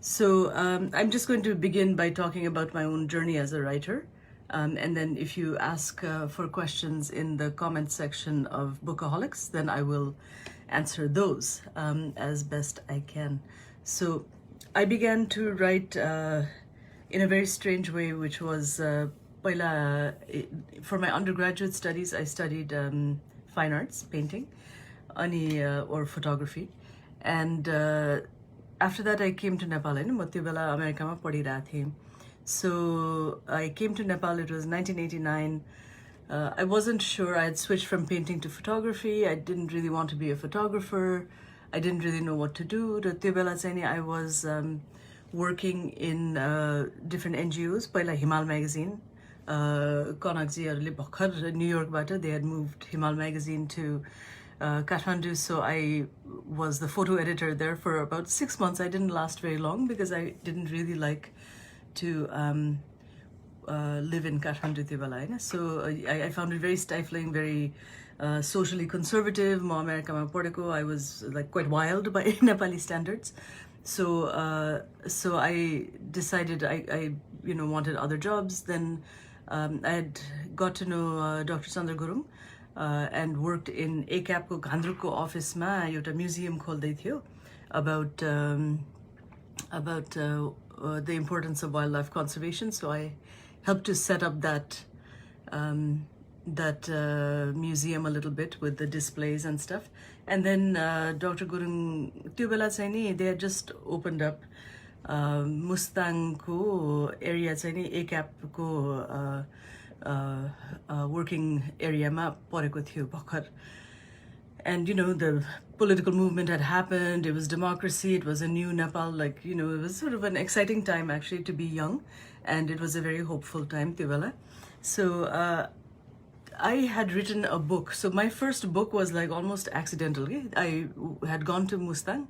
So I'm just going to begin by talking about my own journey as a writer. And then if you ask for questions in the comment section of bOOkahOlics, then I will answer those as best I can. So I began to write in a very strange way, which was for my undergraduate studies, I studied fine arts, painting, or photography. And after that, I came to Nepal. So I came to Nepal, it was 1989. I wasn't sure. I had switched from painting to photography. I didn't really want to be a photographer. I didn't really know what to do. I was working in different NGOs. Paila Himal magazine. New York, they had moved Himal magazine to Kathmandu, so I was the photo editor there for about 6 months. I didn't last very long because I didn't really like to live in Kathmandu. So I found it very stifling, very socially conservative. I was like quite wild by Nepali standards. So I decided I wanted other jobs. Then I had got to know Dr. Chandra Gurung and worked in ACAP ko Gandrukko office ma euta museum खोल्दै थियो about the importance of wildlife conservation. So I helped to set up that museum a little bit with the displays and stuff. And then Dr. Gurung त्यो बेला चाहिँ नि they had just opened up Mustang ko area चाहिँ नि ACAP ko working area ma pareko थियो भर्खर. And the political movement had happened. It was democracy. It was a new Nepal. It was sort of an exciting time actually to be young, and it was a very hopeful time. So I had written a book. So my first book was like almost accidentally. I had gone to Mustang,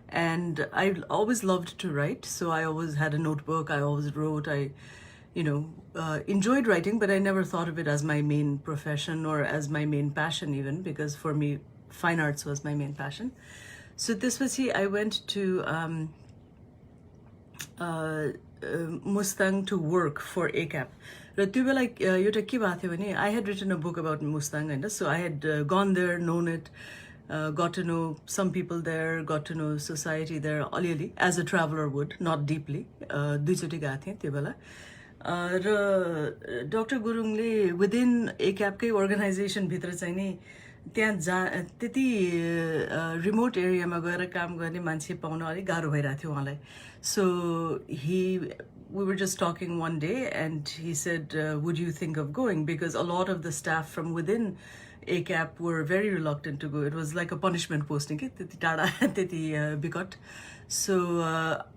and I always loved to write. So I always had a notebook. I always wrote. I enjoyed writing, but I never thought of it as my main profession or as my main passion even, because for me, fine arts was my main passion. So this was I went to Mustang to work for ACAP. I had written a book about Mustang, so I had gone there, known it, got to know some people there, got to know society there, as a traveler would, not deeply. Dr. Gurungले within ACAPकै organization भित्र चाहिँ नि त्यहाँ त्यति remote area मा गएर काम गर्ने मान्छे पाउन अलि गाह्रो भइरहेको थियो उहाँलाई. So we were just talking one day and he said, would you think of going? Because a lot of the staff from within ACAP were very reluctant to go. It was like a punishment posting, त्यति टाढा त्यति बिकट. So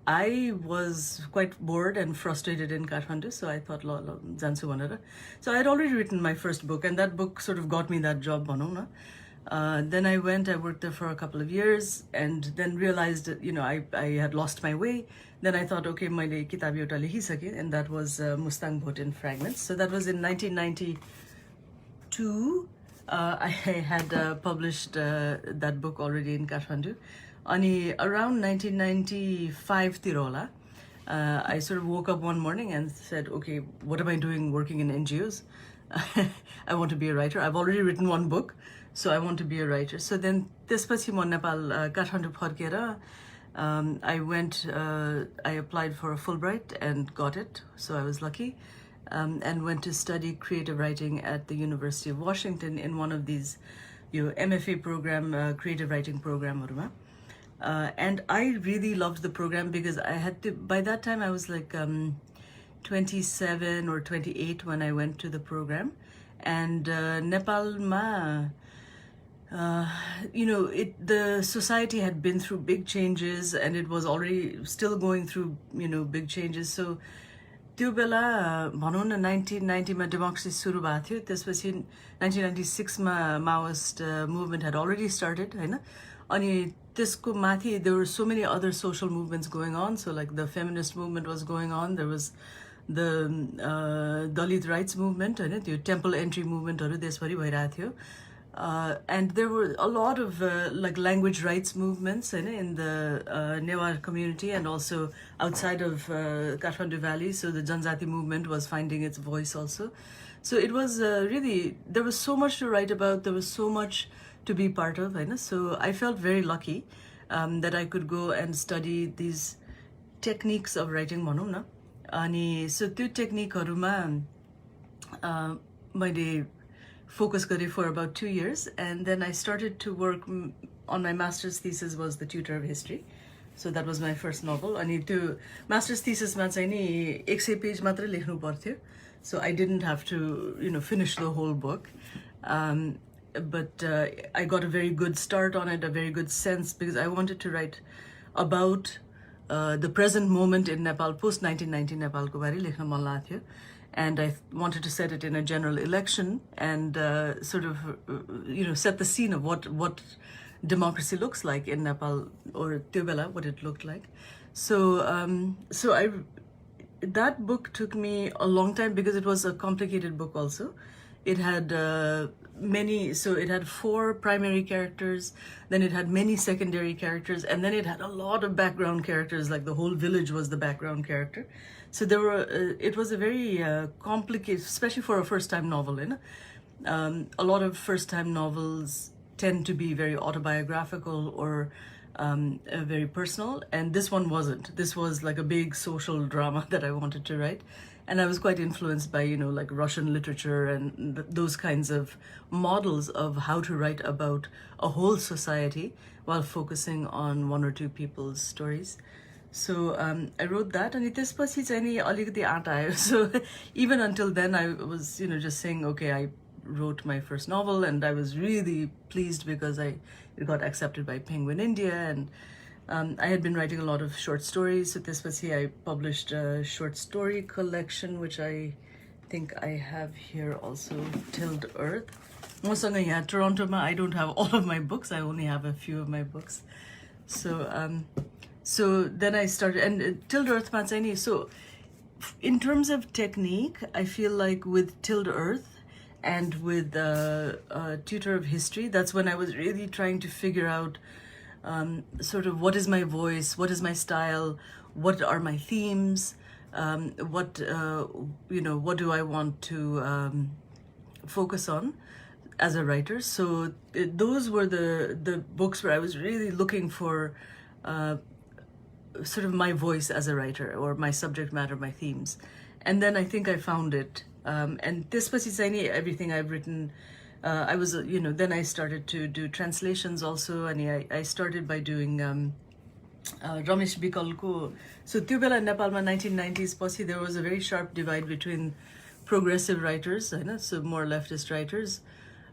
I was quite bored and frustrated in Kathmandu, so I thought, jansu भनेर. So I had already written my first book, and that book sort of got me that job, भनौँ न. Then I worked there for a couple of years, and then realized that, I had lost my way. Then I thought, okay, मैले किताब एउटा लेखिसकेँ, and that was Mustang Boat in Fragments. So that was in 1992. I had published that book already in Kathmandu. And around 1995 tirola, I sort of woke up one morning and said, okay, what am I doing working in NGOs? I want to be a writer. I've already written one book, so I want to be a writer. So then त्यसपछि म नेपाल काठमाडौँ फर्केर I applied for a Fulbright and got it, so I was lucky, and went to study creative writing at the University of Washington in one of these MFA program, creative writing program. And I really loved the program because I had to, by that time I was like 27 or 28 when I went to the program. And Nepal ma, the society had been through big changes, and it was already still going through, big changes. So त्यो बेला भनौँ न 1990 मा democracy सुरु भएको थियो. त्यसपछि 1996 मा Maoist movement had already started, हैन. अनि त्यसको माथि there were so many other social movements going on. So like the feminist movement was going on. There was the Dalit rights movement, हैन, त्यो temple entry movement हरू देशभरि भइरहेको थियो. And there were a lot of like language rights movements in the Newar community and also outside of Kathmandu Valley. So the Janjati movement was finding its voice also. So it was really, there was so much to write about. There was so much to be part of. So I felt very lucky that I could go and study these techniques of writing भनौँ न अनि so त्यो टेक्निकहरुमा मैले focus गरेँ for about 2 years and then I started to work on my master's thesis was The Tutor of History. So that was my first novel. अनि त्यो master's thesis मा चाहिँ नि 100 पेज मात्र लेख्नु पर्थ्यो. So I didn't have to finish the whole book. But I got a very good start on it, a very good sense because I wanted to write about the present moment in Nepal, post-1990 Nepalको बारे लेख्न मन लाग्थ्यो. And I wanted to set it in a general election and sort of, set the scene of what democracy looks like in Nepal, or त्यो बेला, what it looked like. So, that book took me a long time because it was a complicated book also. It had it had 4 primary characters, then it had many secondary characters, and then it had a lot of background characters, like the whole village was the background character. So there were, it was a very complicated, especially for a first-time novel. A lot of first-time novels tend to be very autobiographical or very personal, and this one wasn't. This was like a big social drama that I wanted to write. And I was quite influenced by, like Russian literature and those kinds of models of how to write about a whole society while focusing on 1 or 2 people's stories. So I wrote that, and त्यसपछि चाहिँ नि अलिकति आँट आयो. So even until then, I was, just saying, okay, I wrote my first novel, and I was really pleased because it got accepted by Penguin India, and I had been writing a lot of short stories. So त्यसपछि I published a short story collection, which I think I have here also, Tilled Earth. मसँग यहाँ टोरन्टोमा I don't have all of my books. I only have a few of my books. So then I started, and Tilled Earth मा चाहिँ नि, so in terms of technique, I feel like with Tilled Earth and with Tutor of History, that's when I was really trying to figure out sort of what is my voice, what is my style, what are my themes, what do I want to focus on as a writer. So those were the books where I was really looking for sort of my voice as a writer, or my subject matter, my themes. And then I think I found it. And त्यसपछि चाहिँ नि everything I've written, I was, then I started to do translations also, and I started by doing Ramesh Bikalko. So त्यो बेला नेपालमा 1990s पछि there was a very sharp divide between progressive writers, so more leftist writers,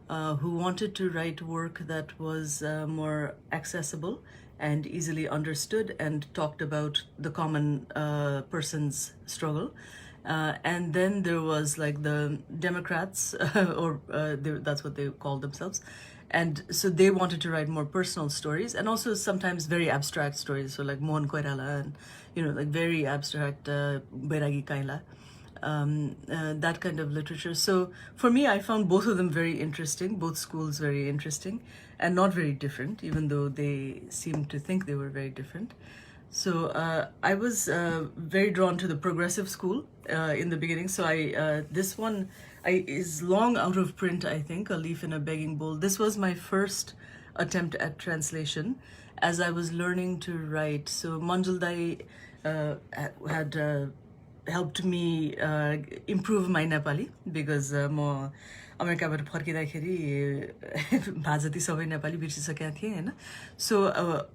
who wanted to write work that was more accessible and easily understood and talked about the common person's struggle. And then there was like the Democrats, or that's what they called themselves. And so they wanted to write more personal stories, and also sometimes very abstract stories. So like Mohan Koirala and, like very abstract Bairagi Kaila, that kind of literature. So for me, I found both of them very interesting, both schools very interesting, and not very different, even though they seemed to think they were very different. So I was very drawn to the progressive school in the beginning. So this one is long out of print, I think, A Leaf in a Begging Bowl. This was my first attempt at translation as I was learning to write. So Manjul Dai had helped me improve my Nepali, because म अमेरिकाबाट फर्किँदाखेरि भाजती सबै नेपाली बिर्सिसकेका थिएँ हैन. So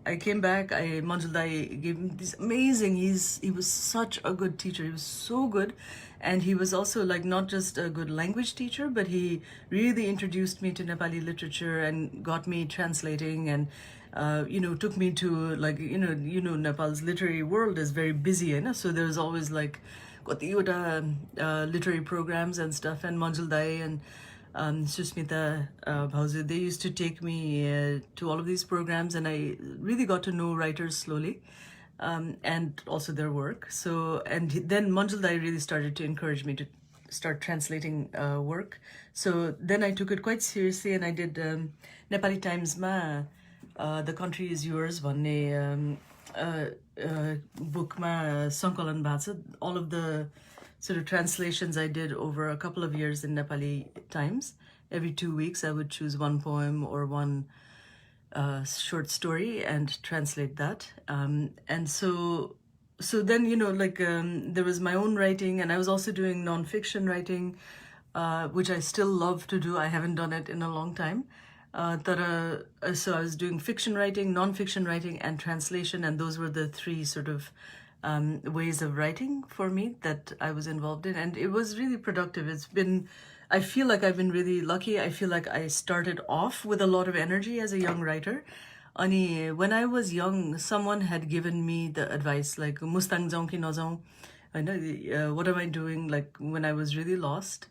I came back. Manjul Dai gave me this amazing. He was such a good teacher. He was so good, and he was also like not just a good language teacher, but he really introduced me to Nepali literature and got me translating, and took me to like Nepal's literary world is very busy, so there's always like literary programs and stuff, and Manjul Dai and Susmita Bhauzu, they used to take me to all of these programs, and I really got to know writers slowly, and also their work. So, and then Manjul Dai really started to encourage me to start translating work. So then I took it quite seriously, and I did Nepali Times ma The Country Is Yours भन्ने book ma sankalan भएको छ. All of the sort of translations I did over a couple of years in Nepali Times. Every 2 weeks I would choose one poem or one short story and translate that. And so then, you know, like there was my own writing, and I was also doing nonfiction writing, which I still love to do. I haven't done it in a long time. So I was doing fiction writing, nonfiction writing, and translation, and those were the three sort of ways of writing for me that I was involved in, and it was really productive. I feel like I've been really lucky. I feel like I started off with a lot of energy as a young writer. Ani, when I was young, someone had given me the advice, like, Mustang jaun ki najaun. I know, what am I doing? Like, when I was really lost,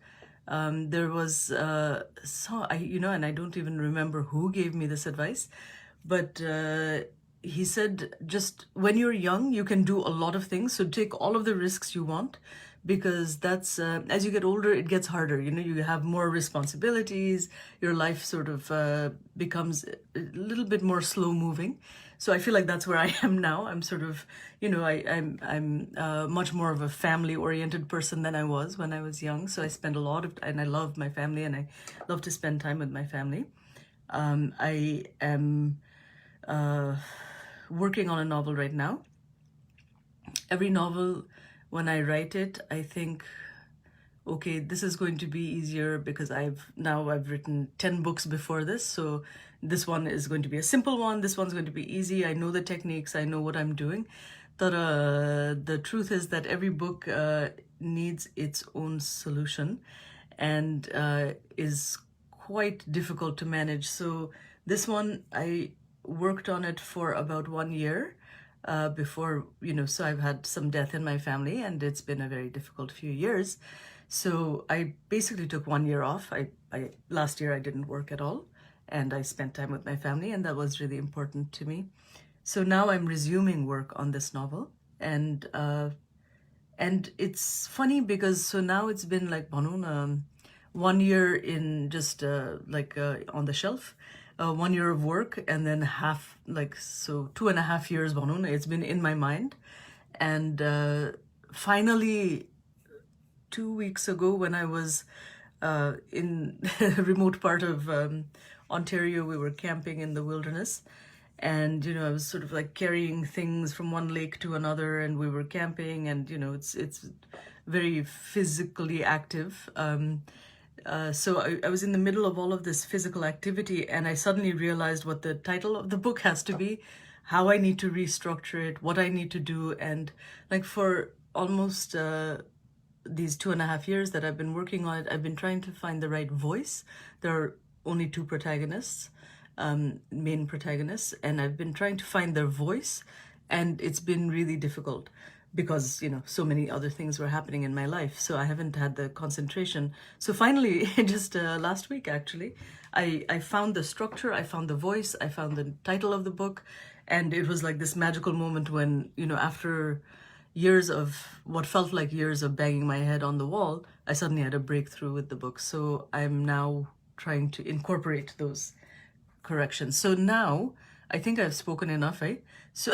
there was, and I don't even remember who gave me this advice, but he said, just when you're young, you can do a lot of things. So take all of the risks you want, because that's, as you get older, it gets harder. You know, you have more responsibilities. Your life sort of becomes a little bit more slow moving. So I feel like that's where I am now. I'm sort of, you know, I'm much more of a family-oriented person than I was when I was young. So I spend a lot of, and I love my family, and I love to spend time with my family. I am working on a novel right now. Every novel, when I write it, I think, okay, this is going to be easier because I've written 10 books before this, so this one is going to be a simple one, this one's going to be easy, I know the techniques, I know what I'm doing. But the truth is that every book needs its own solution and is quite difficult to manage. So this one, I worked on it for about 1 year before, you know, so I've had some death in my family, and it's been a very difficult few years. So I basically took 1 year off. Last year I didn't work at all, and I spent time with my family, and that was really important to me. So now I'm resuming work on this novel, and it's funny because so now it's been like 1 year in just on the shelf, 1 year of work, and then half, like, so 2.5 years it's been in my mind. And finally 2 weeks ago, when I was in a remote part of Ontario, we were camping in the wilderness, and, you know, I was sort of like carrying things from one lake to another, and we were camping, and, you know, it's very physically active. So I was in the middle of all of this physical activity, and I suddenly realized what the title of the book has to be, how I need to restructure it, what I need to do. And like for almost these 2.5 years that I've been working on it, I've been trying to find the right voice. There are only two protagonists, main protagonists, and I've been trying to find their voice, and it's been really difficult because, you know, so many other things were happening in my life, so I haven't had the concentration. So finally, just last week actually, I found the structure, I found the voice, I found the title of the book, and it was like this magical moment when, you know, after years of what felt like years of banging my head on the wall, I suddenly had a breakthrough with the book. So I'm now trying to incorporate those corrections. So now I think I've spoken enough, eh? So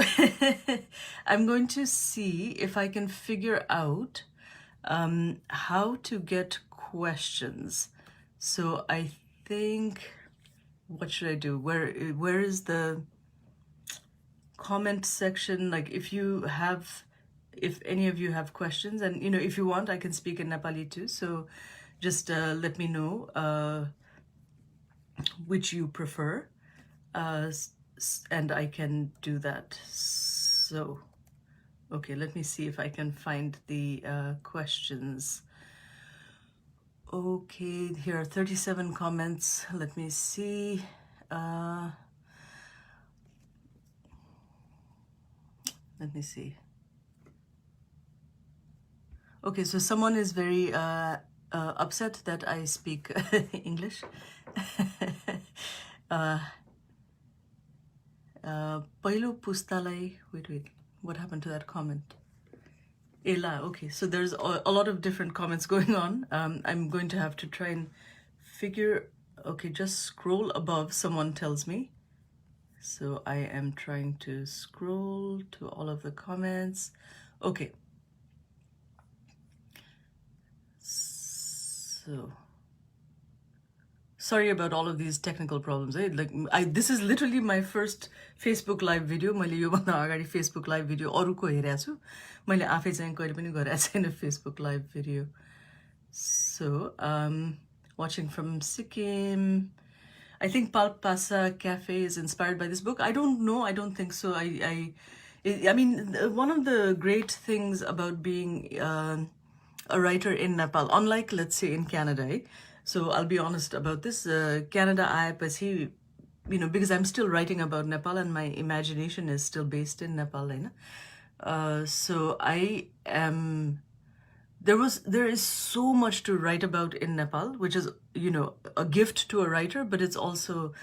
I'm going to see if I can figure out how to get questions. So I think, what should I do? Where is the comment section? Like, if any of you have questions, and, you know, if you want, I can speak in Nepali too. So just let me know which you prefer, and I can do that. So, okay, let me see if I can find the questions. Okay, here are 37 comments. Let me see. Let me see. Okay, so someone is very upset that I speak English. पहिलो पुस्तालाई, wait, what happened to that comment? Ela, okay. So there's a lot of different comments going on. I'm going to have to try and figure, okay, just scroll above, someone tells me. So I am trying to scroll to all of the comments. Okay. So sorry about all of these technical problems. This is literally my first Facebook live video. मैले योभन्दा अगाडि Facebook live video अरूको हेरेको छु. मैले आफै चाहिँ कहिले पनि गरेको छैन Facebook live video. So watching from Sikkim. I think Palpasa Cafe is inspired by this book. I don't know. I don't think so. I mean, one of the great things about being a writer in Nepal, unlike, let's say, in Canada, eh? So I'll be honest about this. Canada, aएपछि, you know, because I'm still writing about Nepal and my imagination is still based in Nepal, so I am. There is so much to write about in Nepal, which is, you know, a gift to a writer, but it's also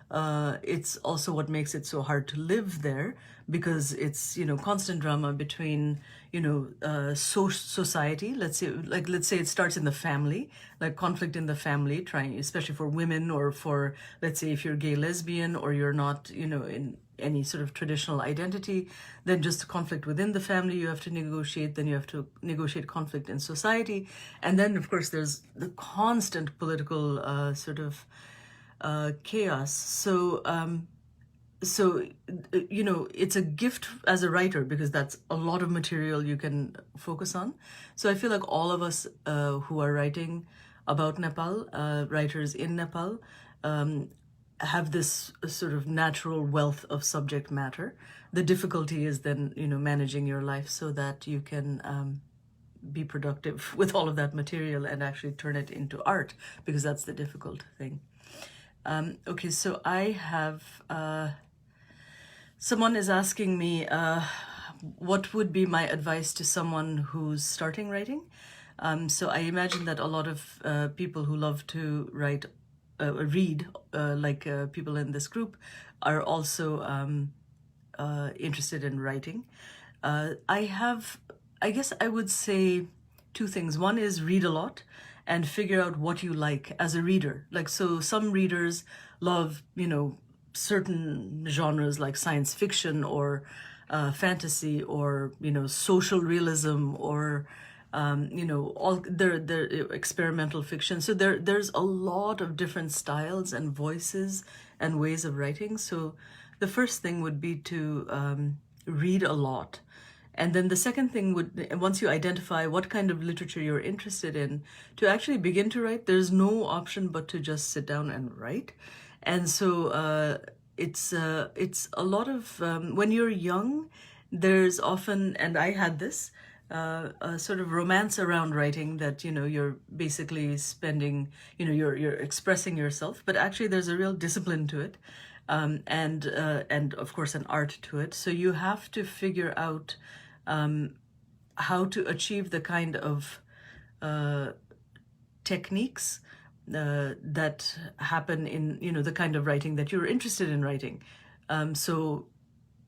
what makes it so hard to live there, because it's, you know, constant drama between, you know, society. Let's say it starts in the family, like conflict in the family, trying, especially for women, or for, let's say, if you're gay, lesbian, or you're not, you know, in any sort of traditional identity, then just conflict within the family you have to negotiate, then you have to negotiate conflict in society, and then of course there's the constant political sort of chaos. So you know, it's a gift as a writer, because that's a lot of material you can focus on. So I feel like all of us who are writing about Nepal, writers in Nepal, have this sort of natural wealth of subject matter. The difficulty is then, you know, managing your life so that you can be productive with all of that material and actually turn it into art, because that's the difficult thing. Okay, so I have, someone is asking me, what would be my advice to someone who's starting writing? So I imagine that a lot of people who love to read, like people in this group, are also interested in writing. I guess I would say two things. One is read a lot and figure out what you like as a reader. Like, so some readers love, you know, certain genres like science fiction or fantasy, or, you know, social realism, or you know, all their experimental fiction. So there's a lot of different styles and voices and ways of writing. So the first thing would be to read a lot. And then the second thing would, once you identify what kind of literature you're interested in, to actually begin to write. There's no option but to just sit down and write. And so it's a lot of, when you're young, there's often, and I had this, a sort of romance around writing, that, you know, you're basically spending, you know, you're expressing yourself, but actually there's a real discipline to it, and of course an art to it. So you have to figure out how to achieve the kind of techniques that happen in, you know, the kind of writing that you're interested in writing. So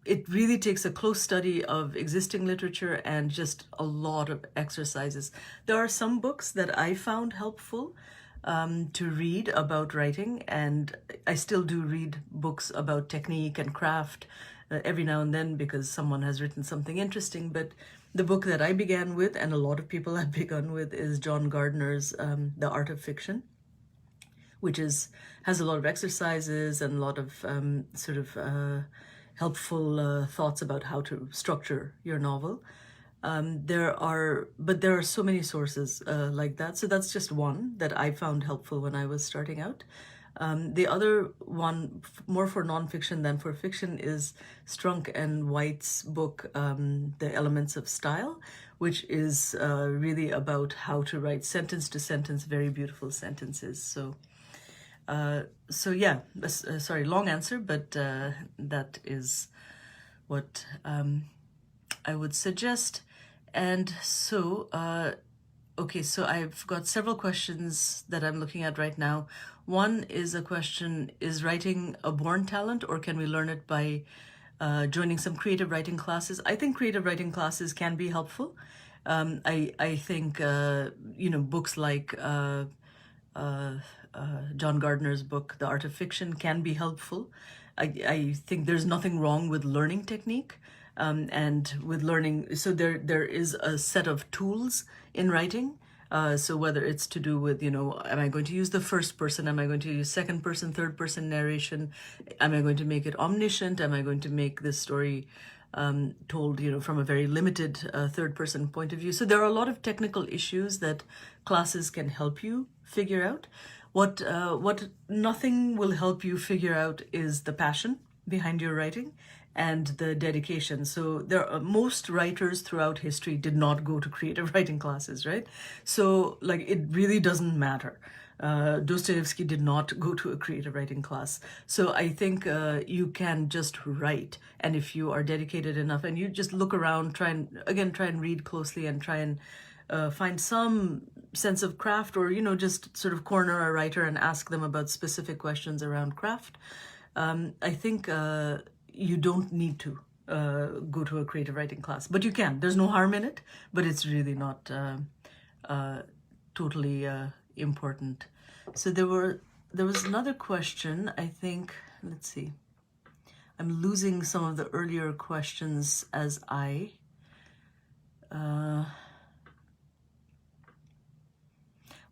it really takes a close study of existing literature and just a lot of exercises. There are some books that I found helpful to read about writing, and I still do read books about technique and craft every now and then, because someone has written something interesting. But the book that I began with, and a lot of people have begun with, is John Gardner's The Art of Fiction, which has a lot of exercises and a lot of sort of helpful thoughts about how to structure your novel. There are so many sources like that. So that's just one that I found helpful when I was starting out. The other one, more for nonfiction than for fiction, is Strunk and White's book, The Elements of Style, which is really about how to write sentence to sentence, very beautiful sentences. So yeah, sorry, long answer, but that is what I would suggest. And so, okay, so I've got several questions that I'm looking at right now. One is a question, is writing a born talent, or can we learn it by joining some creative writing classes? I think creative writing classes can be helpful. I think books like John Gardner's book, The Art of Fiction, can be helpful. I think there's nothing wrong with learning technique, and with learning. So there is a set of tools in writing. So whether it's to do with, am I going to use the first person? Am I going to use second person, third person narration? Am I going to make it omniscient? Am I going to make this story told, from a very limited third person point of view? So there are a lot of technical issues that classes can help you figure out. What nothing will help you figure out is the passion behind your writing and the dedication. So most writers throughout history did not go to creative writing classes, right? So it really doesn't matter. Dostoevsky did not go to a creative writing class. So I think you can just write. And if you are dedicated enough and you just look around, try and read closely and try and find some sense of craft, or, just sort of corner a writer and ask them about specific questions around craft. I think you don't need to go to a creative writing class, but you can. There's no harm in it, but it's really not totally important. So there was another question, I think. Let's see. I'm losing some of the earlier questions as I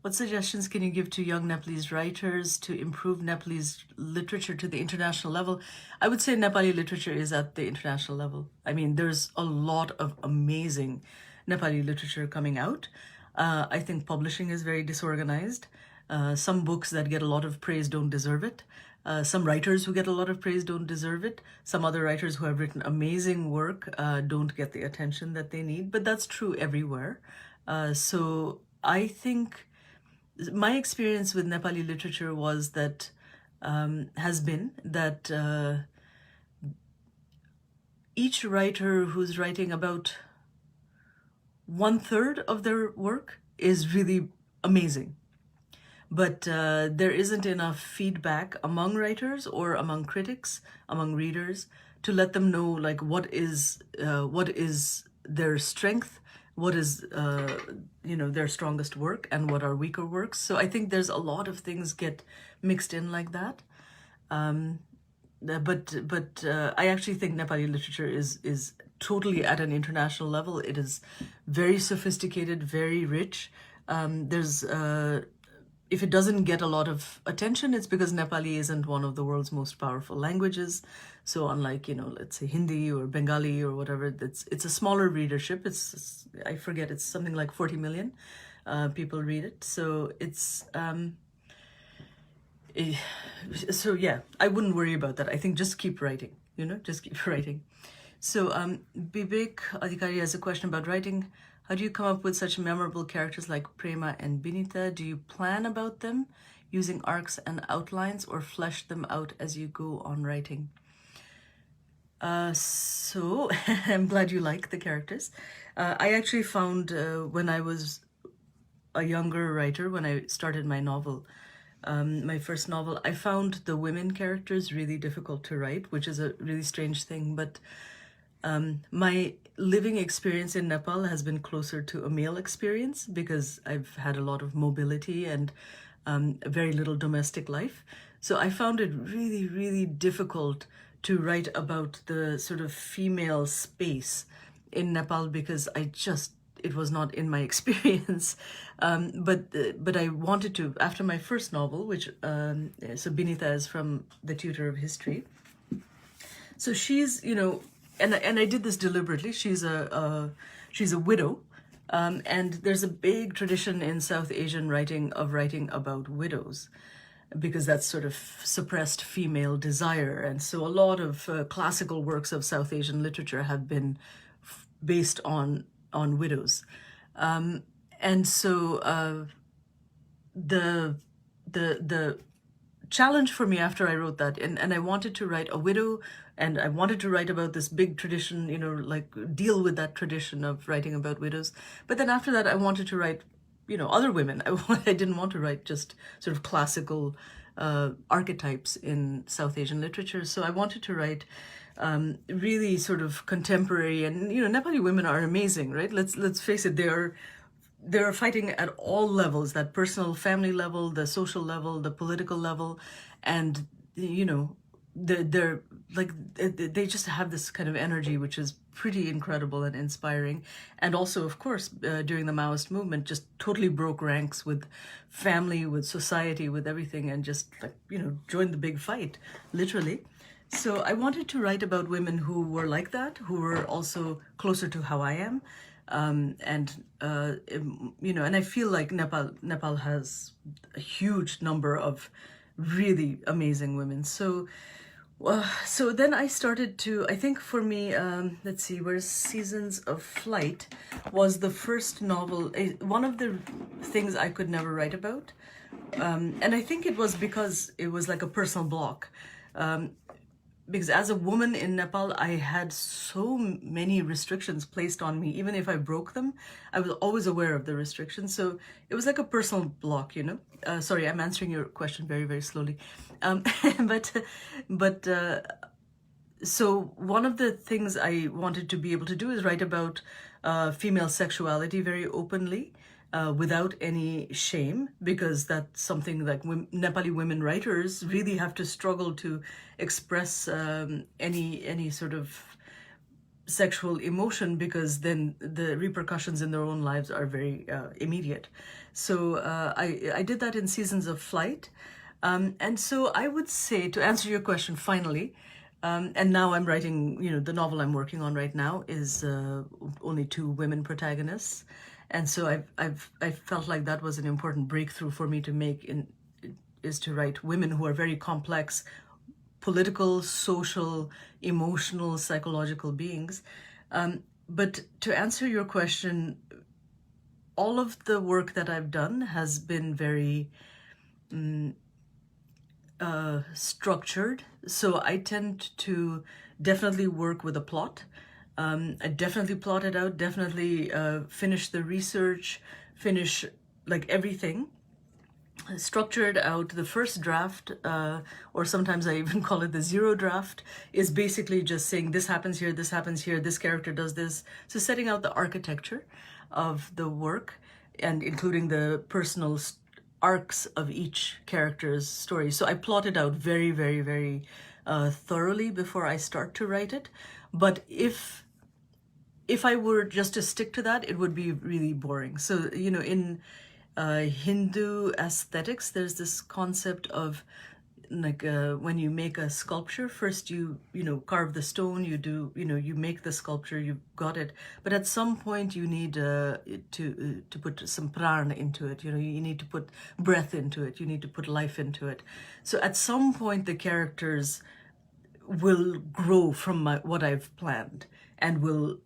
what suggestions can you give to young Nepalese writers to improve Nepalese literature to the international level? I would say Nepali literature is at the international level. I mean, there's a lot of amazing Nepali literature coming out. I think publishing is very disorganized. Some books that get a lot of praise don't deserve it. Some writers who get a lot of praise don't deserve it. Some other writers who have written amazing work don't get the attention that they need. But that's true everywhere. So I think my experience with Nepali literature was that has been that each writer who's writing about 1/3 of their work is really amazing. But there isn't enough feedback among writers or among critics, among readers, to let them know what is their strength, what is their strongest work, and what are weaker works. So I think there's a lot of things get mixed in like that. But I actually think Nepali literature is totally at an international level. It is very sophisticated, very rich. There's if it doesn't get a lot of attention, it's because Nepali isn't one of the world's most powerful languages. So unlike, let's say Hindi or Bengali or whatever, it's a smaller readership. I forget, it's something like 40 million people read it. So it's, so yeah, I wouldn't worry about that. I think just keep writing, just keep writing. So Bibek Adhikari has a question about writing. How do you come up with such memorable characters like Prema and Binita? Do you plan about them using arcs and outlines, or flesh them out as you go on writing? So I'm glad you like the characters. I actually found when I was a younger writer, when I started my novel, my first novel, I found the women characters really difficult to write, which is a really strange thing. But my living experience in Nepal has been closer to a male experience because I've had a lot of mobility and very little domestic life. So I found it really, really difficult to write about the sort of female space in Nepal because it was not in my experience. But I wanted to, after my first novel, which, so Binita is from The Tutor of History. So she's, and I did this deliberately. She's a widow, and there's a big tradition in South Asian writing about widows, because that's sort of suppressed female desire, and so a lot of classical works of South Asian literature have been based on widows, and so the challenge for me after I wrote that, and I wanted to write a widow. And I wanted to write about this big tradition, deal with that tradition of writing about widows. But then after that, I wanted to write, other women. I didn't want to write just sort of classical archetypes in South Asian literature. So I wanted to write really sort of contemporary. And Nepali women are amazing, right? Let's face it, they're fighting at all levels, that personal family level, the social level, the political level, and they're like they just have this kind of energy which is pretty incredible and inspiring. And also, of course, during the Maoist movement, just totally broke ranks with family, with society, with everything, and just like joined the big fight, literally. So I wanted to write about women who were like that, who were also closer to how I am. And I feel like Nepal has a huge number of really amazing women. So then I started to, I think for me, let's see, where's Seasons of Flight was the first novel, one of the things I could never write about. And I think it was because it was like a personal block. Because as a woman in Nepal, I had so many restrictions placed on me. Even if I broke them, I was always aware of the restrictions. So it was like a personal block, Sorry, I'm answering your question very, very slowly. So one of the things I wanted to be able to do is write about female sexuality very openly. Without any shame, because that's something like Nepali women writers really have to struggle to express any sort of sexual emotion, because then the repercussions in their own lives are very immediate. So I did that in Seasons of Flight. And so I would say, to answer your question finally, and now I'm writing, the novel I'm working on right now is only 2 women protagonists. And so I felt like that was an important breakthrough for me to make, is to write women who are very complex, political, social, emotional, psychological beings. But to answer your question, all of the work that I've done has been very structured. So I tend to definitely work with a plot. I definitely plot it out, definitely finish the research, finish like everything, structured out. The first draft, or sometimes I even call it the 0 draft, is basically just saying this happens here, this character does this. So setting out the architecture of the work and including the personal arcs of each character's story. So I plot it out very, very, very thoroughly before I start to write it. But if I were just to stick to that, it would be really boring. So, in Hindu aesthetics, there's this concept of like when you make a sculpture, first you carve the stone, you make the sculpture, you've got it. But at some point you need to put some prana into it. You need to put breath into it. You need to put life into it. So at some point the characters will grow from what I've planned, and will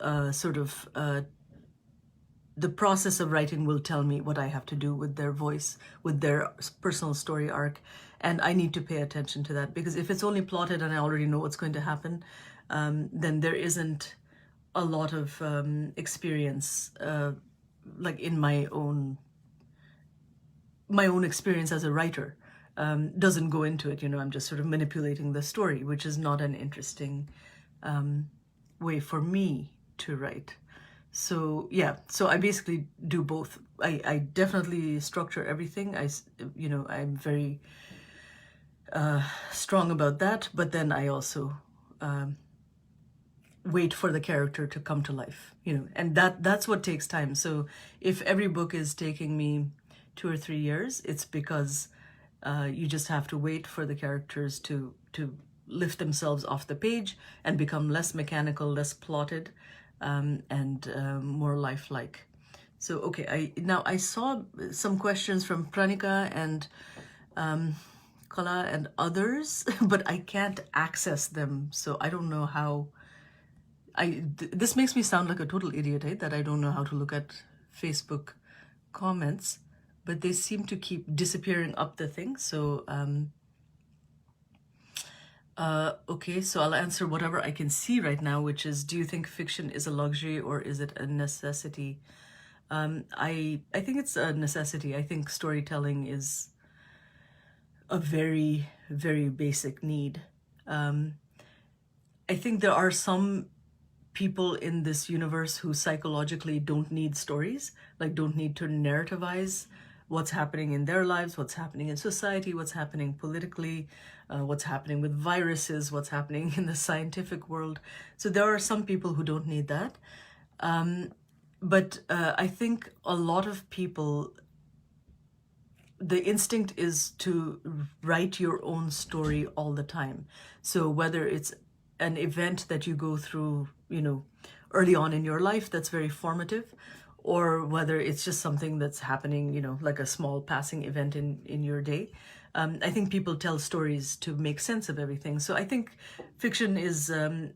the process of writing will tell me what I have to do with their voice, with their personal story arc. And I need to pay attention to that, because if it's only plotted and I already know what's going to happen, then there isn't a lot of experience, like in my own experience as a writer. Doesn't go into it. I'm just sort of manipulating the story, which is not an interesting way for me to write. So yeah, so I basically do both. I definitely structure everything. I'm very strong about that, but then I also wait for the character to come to life, and that's what takes time. So if every book is taking me 2 or 3 years, it's because you just have to wait for the characters to lift themselves off the page and become less mechanical, less plotted, and more lifelike. So okay, I saw some questions from Pranika and Kala and others, but I can't access them, so I don't know how. This makes me sound like a total idiot, eh? That I don't know how to look at Facebook comments, but they seem to keep disappearing up the thing. So okay, so I'll answer whatever I can see right now, which is, do you think fiction is a luxury or is it a necessity? I think it's a necessity. I think storytelling is a very, very basic need. I think there are some people in this universe who psychologically don't need stories, like don't need to narrativize what's happening in their lives, what's happening in society, what's happening politically, what's happening with viruses, what's happening in the scientific world. So there are some people who don't need that. But I think a lot of people, the instinct is to write your own story all the time. So whether it's an event that you go through, early on in your life that's very formative, or whether it's just something that's happening, like a small passing event in your day. I think people tell stories to make sense of everything. So I think fiction is, and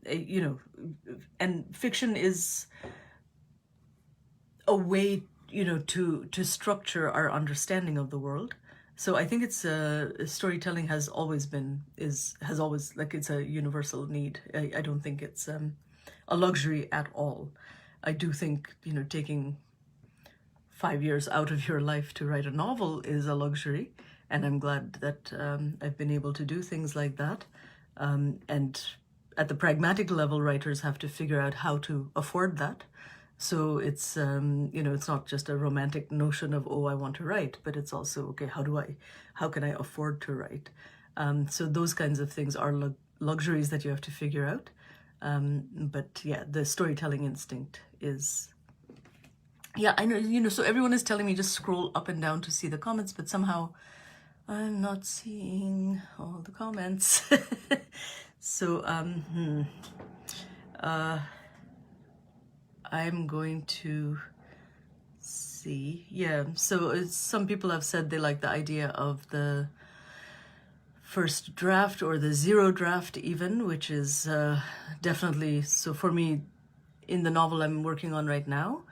fiction is a way, to structure our understanding of the world. So I think it's storytelling has always it's a universal need. I don't think it's a luxury at all. I do think, taking 5 years out of your life to write a novel is a luxury, and I'm glad that I've been able to do things like that. And at the pragmatic level, writers have to figure out how to afford that. So it's, it's not just a romantic notion of, oh, I want to write, but it's also, okay, how can I afford to write? So those kinds of things are luxuries that you have to figure out. But yeah, the storytelling instinct is, yeah, I know, so everyone is telling me just scroll up and down to see the comments, but somehow I'm not seeing all the comments. So, I'm going to see. Yeah, so some people have said they like the idea of the first draft or the zero draft even, which is definitely, so for me, in the novel I'm working on right now,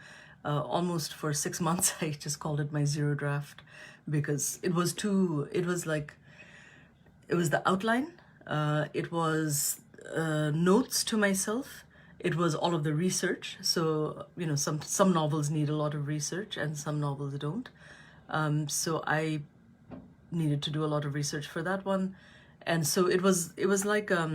almost for 6 months, I just called it my zero draft because it was the outline, it was notes to myself, it was all of the research. So, some novels need a lot of research and some novels don't. So I needed to do a lot of research for that one. And so it was like a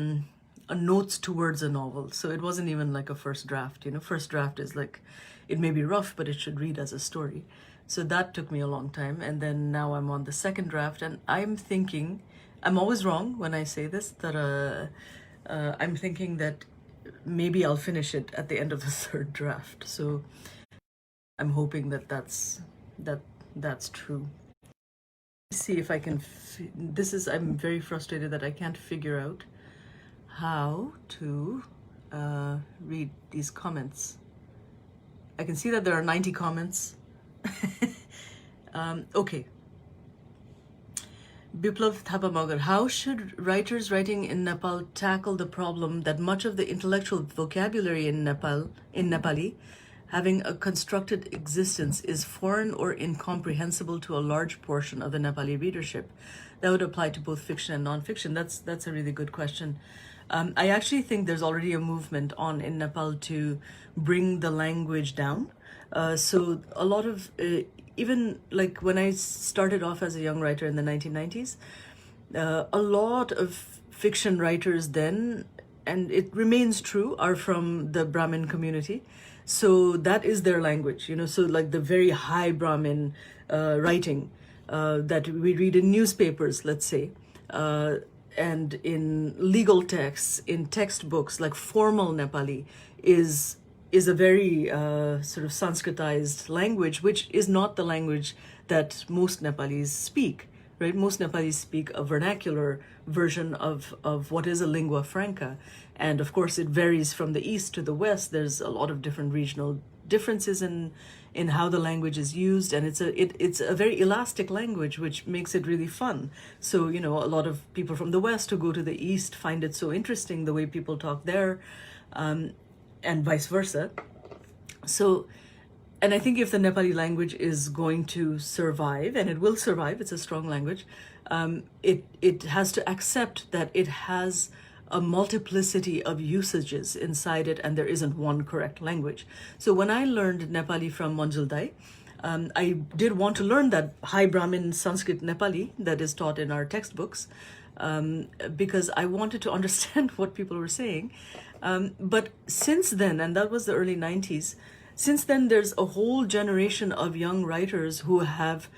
notes towards a novel. So it wasn't even like a first draft. First draft is like, it may be rough, but it should read as a story. So that took me a long time. And then now I'm on the second draft, and I'm thinking, I'm always wrong when I say this, that I'm thinking that maybe I'll finish it at the end of the third draft. So I'm hoping that that's true. Let's see if I can, I'm very frustrated that I can't figure out how to read these comments. I can see that there are 90 comments. Okay. Biplav Thapa Magar, how should writers writing in Nepal tackle the problem that much of the intellectual vocabulary in Nepali, having a constructed existence, is foreign or incomprehensible to a large portion of the Nepali readership? That would apply to both fiction and nonfiction. That's a really good question. I actually think there's already a movement in Nepal to bring the language down. So a lot of even like when I started off as a young writer in the 1990s, a lot of fiction writers then, and it remains true, are from the Brahmin community. So that is their language, so like the very high Brahmin writing that we read in newspapers, let's say, and in legal texts, in textbooks, like formal Nepali is a very sort of Sanskritized language, which is not the language that most Nepalese speak, right? Most Nepalese speak a vernacular version of what is a lingua franca. And of course, it varies from the east to the west. There's a lot of different regional differences in how the language is used, and it's a very elastic language, which makes it really fun. So, a lot of people from the west who go to the east find it so interesting the way people talk there. And vice versa. So, and I think if the Nepali language is going to survive, and it will survive, it's a strong language, it has to accept that it has a multiplicity of usages inside it, and there isn't one correct language. So when I learned Nepali from Manjuldai, I did want to learn that high Brahmin Sanskrit Nepali that is taught in our textbooks. because I wanted to understand what people were saying. But since then, and that was the early 90s, since then there's a whole generation of young writers who have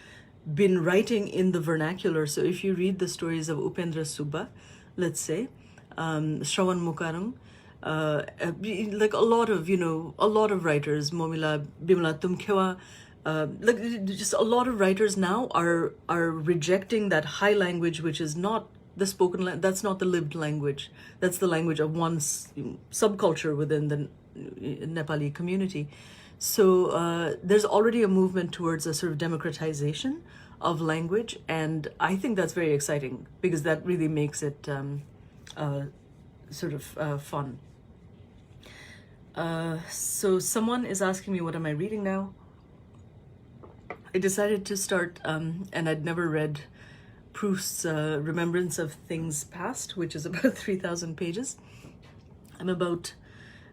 been writing in the vernacular. So if you read the stories of Upendra Subba, let's say, Shravan Mukarung, like a lot of writers, Momila, Bimla Tumkewa, like just a lot of writers now are rejecting that high language, which is not the spoken language. That's not the lived language. That's the language of one subculture within the Nepali community. So there's already a movement towards a sort of democratization of language, and I think that's very exciting because that really makes it sort of fun. So someone is asking me, what am I reading now? I decided to start, and I'd never read Proust's Remembrance of Things Past, which is about 3,000 pages. I'm about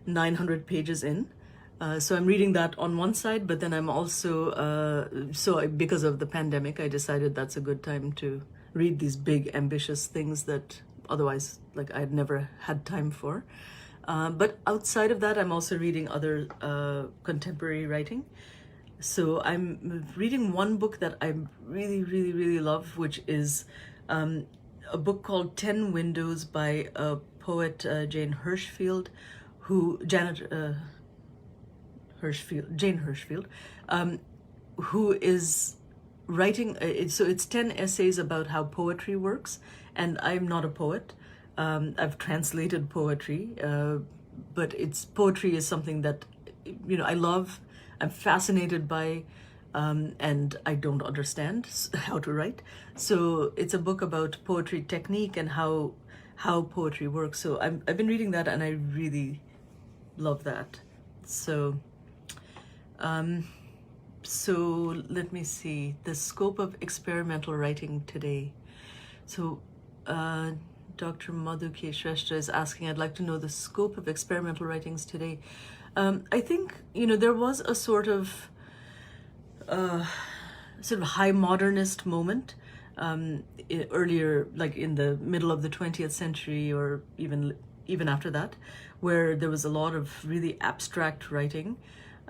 900 pages in. So I'm reading that on one side, but then I'm also, because of the pandemic, I decided that's a good time to read these big, ambitious things that otherwise, like, I'd never had time for. But outside of that, I'm also reading other contemporary writing. So I'm reading one book that I really, really, really love, which is a book called 10 Windows by a poet, Jane Hirshfield, who is writing, so it's 10 essays about how poetry works, and I'm not a poet. I've translated poetry, but poetry is something that, I love, I'm fascinated by, and I don't understand how to write. So it's a book about poetry technique and how poetry works. So I've been reading that, and I really love that. So let me see, the scope of experimental writing today. So Dr. Madhu K. Shrestha is asking, I'd like to know the scope of experimental writings today. I think, there was a sort of high modernist moment earlier, like in the middle of the 20th century, or even after that, where there was a lot of really abstract writing.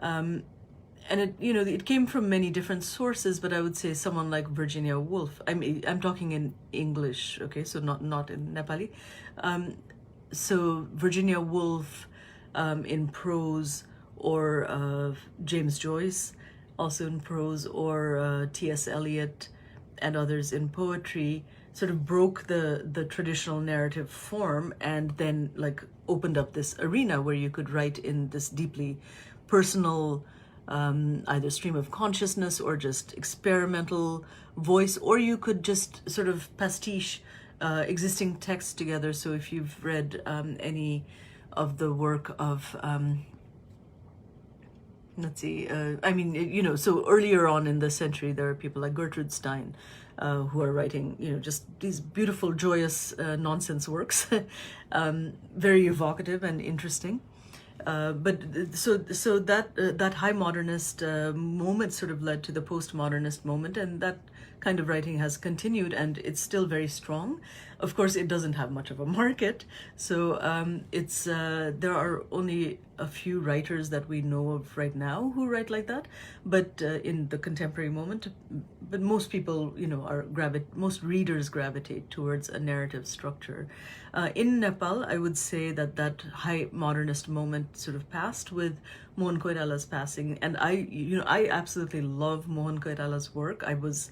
And it came from many different sources, but I would say someone like Virginia Woolf. I'm talking in English, okay, so not in Nepali. So Virginia Woolf in prose, or James Joyce also in prose, or T.S. Eliot and others in poetry, sort of broke the traditional narrative form, and then like opened up this arena where you could write in this deeply personal, either stream of consciousness or just experimental voice, or you could just sort of pastiche existing texts together. So if you've read any of the work of, so earlier on in the century, there are people like Gertrude Stein who are writing, just these beautiful, joyous nonsense works, very evocative and interesting. But that high modernist moment sort of led to the postmodernist moment, and that kind of writing has continued, and it's still very strong. Of course, it doesn't have much of a market, so there are only a few writers that we know of right now who write like that. But in the contemporary moment, but most people, most readers gravitate towards a narrative structure. In Nepal, I would say that high modernist moment sort of passed with Mohan Koirala's passing, and I absolutely love Mohan Koirala's work. I was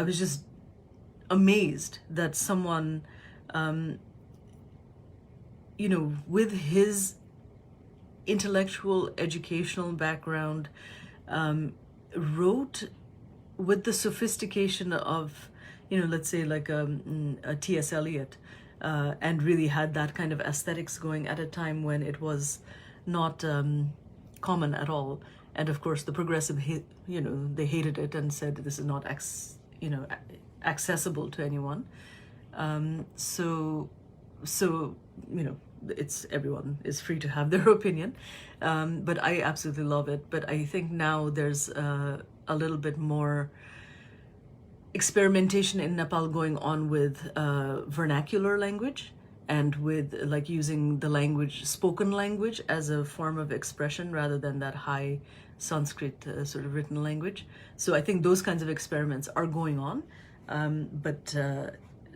just amazed that someone, with his intellectual, educational background, wrote with the sophistication of, let's say like a T.S. Eliot, and really had that kind of aesthetics going at a time when it was not common at all. And of course, the progressive, they hated it and said this is not accessible to anyone. So it's, everyone is free to have their opinion, but I absolutely love it. But I think now there's a little bit more experimentation in Nepal going on with vernacular language and with like using the language, spoken language, as a form of expression rather than that high Sanskrit sort of written language. So I think those kinds of experiments are going on, but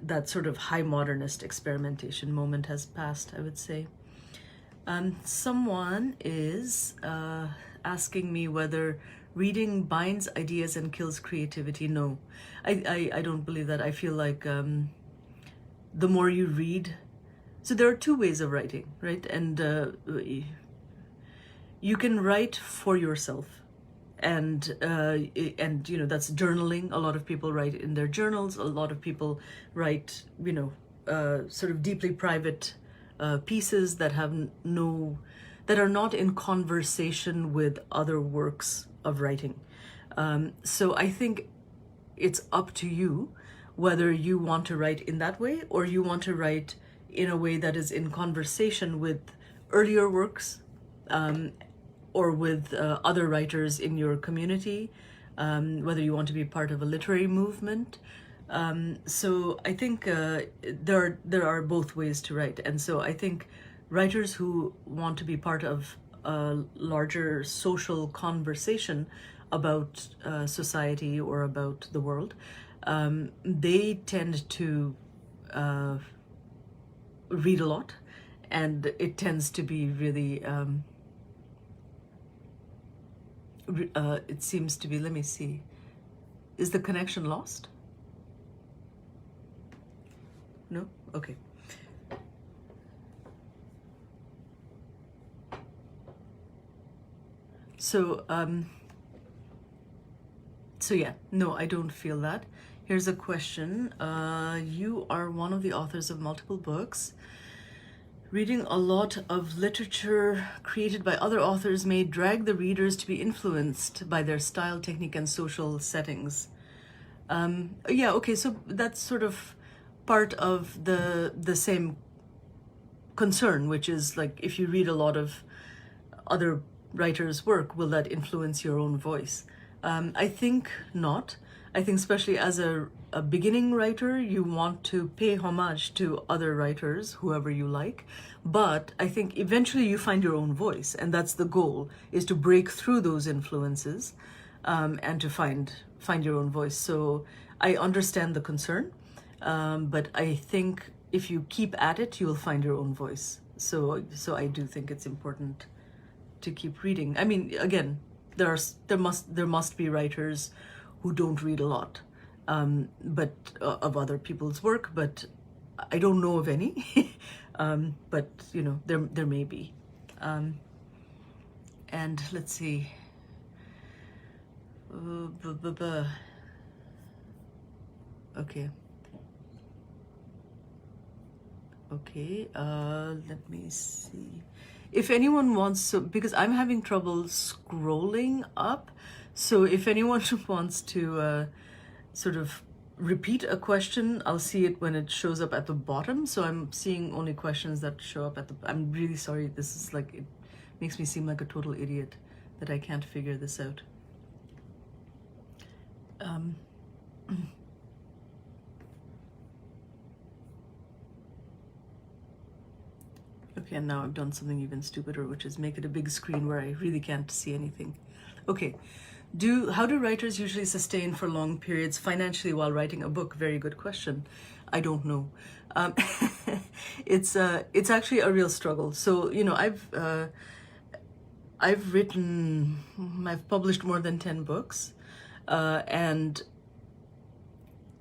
that sort of high modernist experimentation moment has passed, I would say. Someone is asking me whether reading binds ideas and kills creativity. No, I don't believe that. I feel like the more you read, so there are two ways of writing, right? And you can write for yourself, and you know, that's journaling. A lot of people write in their journals. A lot of people write, you know, sort of deeply private pieces that have that are not in conversation with other works of writing. So I think it's up to you whether you want to write in that way or you want to write in a way that is in conversation with earlier works, or with other writers in your community, whether you want to be part of a literary movement. So I think there are both ways to write. And so I think writers who want to be part of a larger social conversation about society or about the world, they tend to read a lot, and it tends to be really, it seems to be, let me see, is the connection lost? No? Okay. So, so yeah, no, I don't feel that. Here's a question. You are one of the authors of multiple books. Reading a lot of literature created by other authors may drag the readers to be influenced by their style, technique, and social settings. Yeah, okay, so that's sort of part of the same concern, which is like, if you read a lot of other writers' work, will that influence your own voice? I think not. I think especially as a beginning writer, you want to pay homage to other writers, whoever you like. But I think eventually you find your own voice, and that's the goal, is to break through those influences, and to find your own voice. So I understand the concern, but I think if you keep at it, you'll find your own voice. So I do think it's important to keep reading. I mean, again, there must be writers who don't read a lot, but of other people's work, but I don't know of any. But you know, there may be. And let's see. Okay. Okay, let me see. If anyone wants to, because I'm having trouble scrolling up, so if anyone wants to sort of repeat a question, I'll see it when it shows up at the bottom. So I'm seeing only questions that show up at the, I'm really sorry, this is like, it makes me seem like a total idiot that I can't figure this out. Okay, and now I've done something even stupider, which is make it a big screen where I really can't see anything. Okay, how do writers usually sustain for long periods financially while writing a book? Very good question. I don't know. It's actually a real struggle. So, you know, I've published more than 10 books, and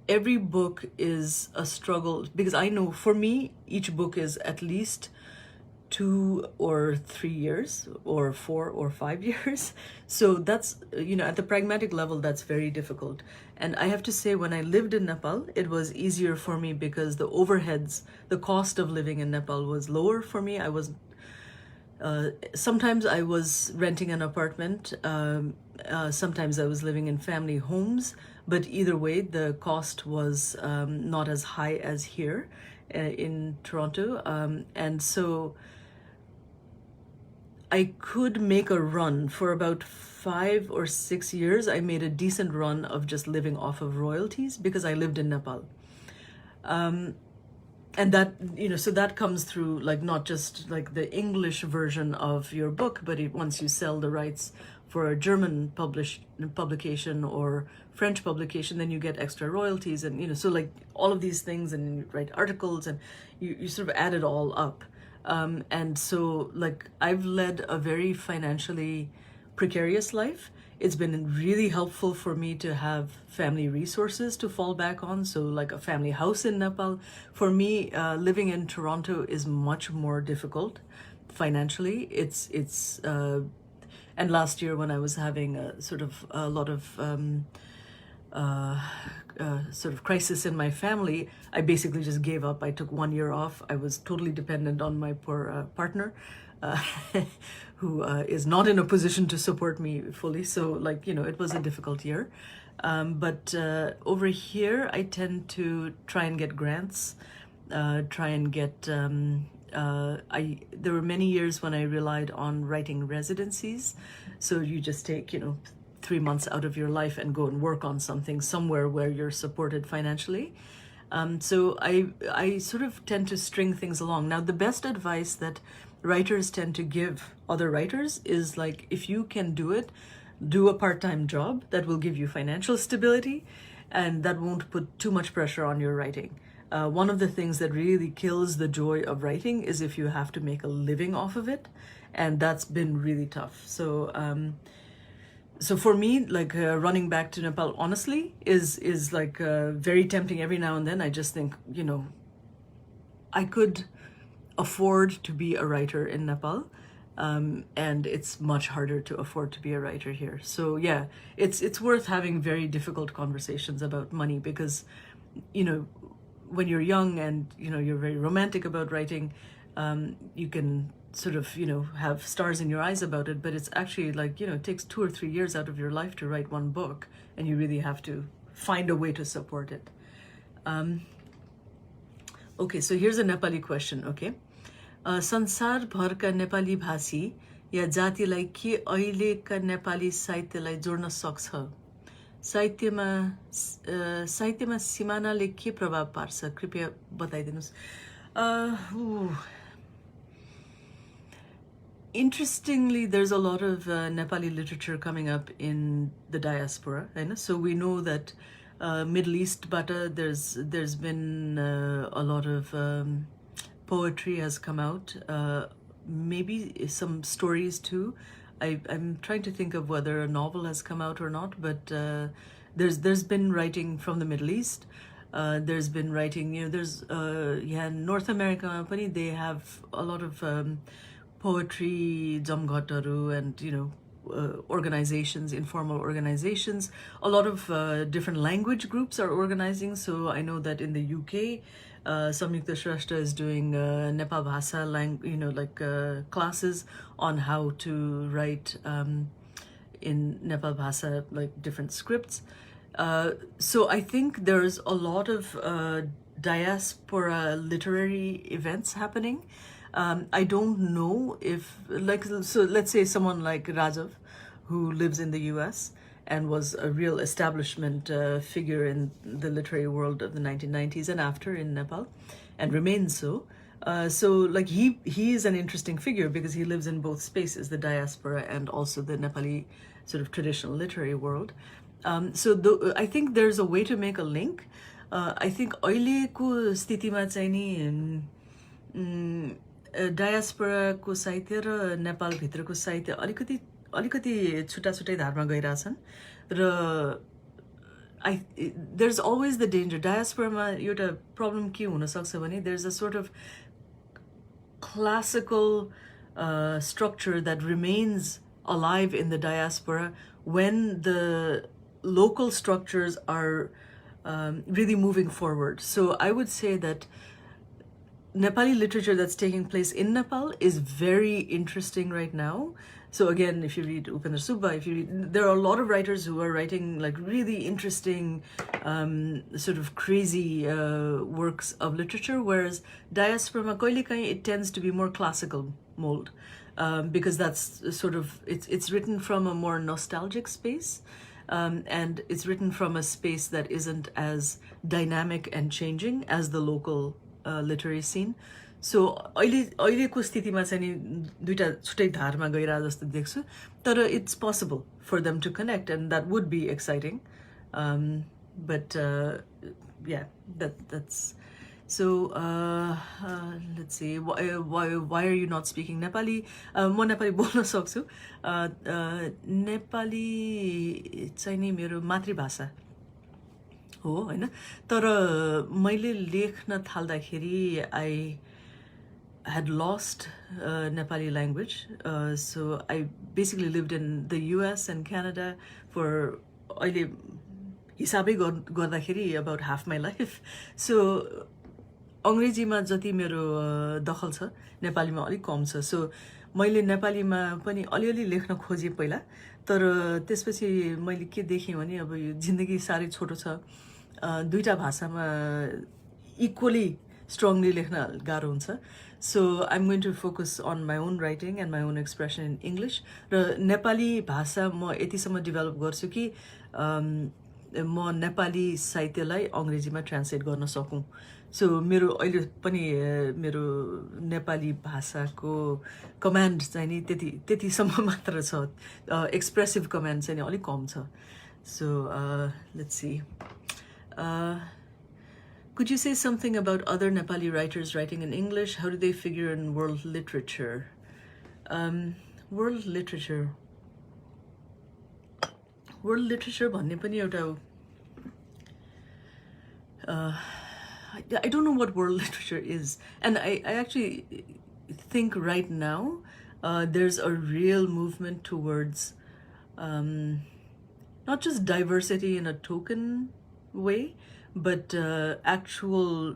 every book is a struggle, because I know for me, each book is at least 2 or 3 years or 4 or 5 years. So that's, you know, at the pragmatic level, that's very difficult. And I have to say, when I lived in Nepal, it was easier for me because the overheads, the cost of living in Nepal was lower for me. I was sometimes I was renting an apartment, sometimes I was living in family homes, but either way, the cost was not as high as here in Toronto. And so I could make a run for about 5 or 6 years, I made a decent run of just living off of royalties because I lived in Nepal. And that, so that comes through like not just like the English version of your book, but once you sell the rights for a German publication or French publication, then you get extra royalties, and so like all of these things, and you write articles, and you sort of add it all up. And so like I've led a very financially precarious life. It's been really helpful for me to have family resources to fall back on. So like a family house in Nepal. For me, living in Toronto is much more difficult financially. And last year when I was having a lot of sort of crisis in my family, I basically just gave up. I took 1 year off. I was totally dependent on my poor partner, who is not in a position to support me fully. So like, it was a difficult year. But over here, I tend to try and get grants, try and get, there were many years when I relied on writing residencies. So you just take, 3 months out of your life and go and work on something somewhere where you're supported financially. So I sort of tend to string things along. Now, the best advice that writers tend to give other writers is like, if you can do it, do a part-time job that will give you financial stability and that won't put too much pressure on your writing. One of the things that really kills the joy of writing is if you have to make a living off of it, and that's been really tough. So for me, like running back to Nepal, honestly, is like very tempting every now and then. I just think, I could afford to be a writer in Nepal, and it's much harder to afford to be a writer here. So yeah, it's worth having very difficult conversations about money because, when you're young and you're very romantic about writing, you can sort of have stars in your eyes about it, but it's actually like it takes 2 or 3 years out of your life to write one book, and you really have to find a way to support it. Okay, so here's a Nepali question. Okay, संसार भरका नेपाली भाषी या जातिलाई के अहिलेका नेपाली साहित्यलाई जोड्न सक्छ? साहित्यमा सिमानाले के प्रभाव पार्छ? कृपया बताइदिनुस्. Interestingly, there's a lot of Nepali literature coming up in the diaspora, right? So we know that Middle East, but there's been a lot of poetry has come out, maybe some stories too. I'm trying to think of whether a novel has come out or not, but there's been writing from the Middle East. There's been writing, there's North America, they have a lot of poetry, jamghataru, and organizations, informal organizations. A lot of different language groups are organizing. So I know that in the UK, Samyukta Shrestha is doing Nepal Bhasa classes on how to write in Nepal Bhasa, like different scripts. So I think there's a lot of diaspora literary events happening. I don't know if, so let's say someone like Rajav, who lives in the US and was a real establishment figure in the literary world of the 1990s and after in Nepal, and remains so. So like he is an interesting figure because he lives in both spaces, the diaspora and also the Nepali sort of traditional literary world. So I think there's a way to make a link. I think अहिलेको स्थितिमा चाहिँ नि डायस्पोराको साहित्य र नेपालभित्रको साहित्य अलिकति छुट्टा धारमा गइरहेछन् र there's always the danger. Diasporaमा एउटा problem के हुन सक्छ भने there's a sort of classical structure that remains alive in the diaspora when the local structures are really moving forward. So I would say that Nepali literature that's taking place in Nepal is very interesting right now. So again, if you read Upendra Subba, there are a lot of writers who are writing like really interesting, sort of crazy works of literature, whereas diaspora, it tends to be more classical mold. because that's sort of, it's written from a more nostalgic space, and it's written from a space that isn't as dynamic and changing as the local literary scene. So अहिलेको स्थितिमा चाहिँ नि दुईटा छुट्टै धारमा गइरा जस्तो देख्छु, तर it's possible for them to connect, and that would be exciting. But yeah, that's so. Let's see. Why are you not speaking Nepali? म नेपाली बोल्न सक्छु. नेपाली चाहिँ नि मेरो मातृभाषा हो हैन, तर मैले लेख्न थाल्दाखेरि I had lost Nepali language. So I basically lived in the US and Canada for अहिले हिसाबै गर्दाखेरि about half my life. So अंग्रेजीमा जति मेरो दखल छ नेपालीमा अलिक कम छ. सो मैले नेपालीमा पनि अलिअलि लेख्न खोजेँ पहिला, तर त्यसपछि मैले के देखेँ भने अब यो जिन्दगी साह्रै छोटो छ, दुईटा भाषामा equally strongly लेख्न गाह्रो हुन्छ. So I'm going to focus on my own writing and my own expression in English. र नेपाली भाषा म यतिसम्म डेभलप गर्छु कि म नेपाली साहित्यलाई अंग्रेजीमा ट्रान्सलेट गर्न सकूँ. सो मेरो अहिले पनि मेरो नेपाली भाषाको कमान्ड चाहिँ नि त्यतिसम्म मात्र छ, एक्सप्रेसिभ कमान्ड चाहिँ नि अलिक कम छ. So let's see. Could you say something about other Nepali writers writing in English? How do they figure in world literature? World literature भन्ने पनि एउटा I don't know what world literature is, and I actually think right now there's a real movement towards not just diversity in a token way, but actual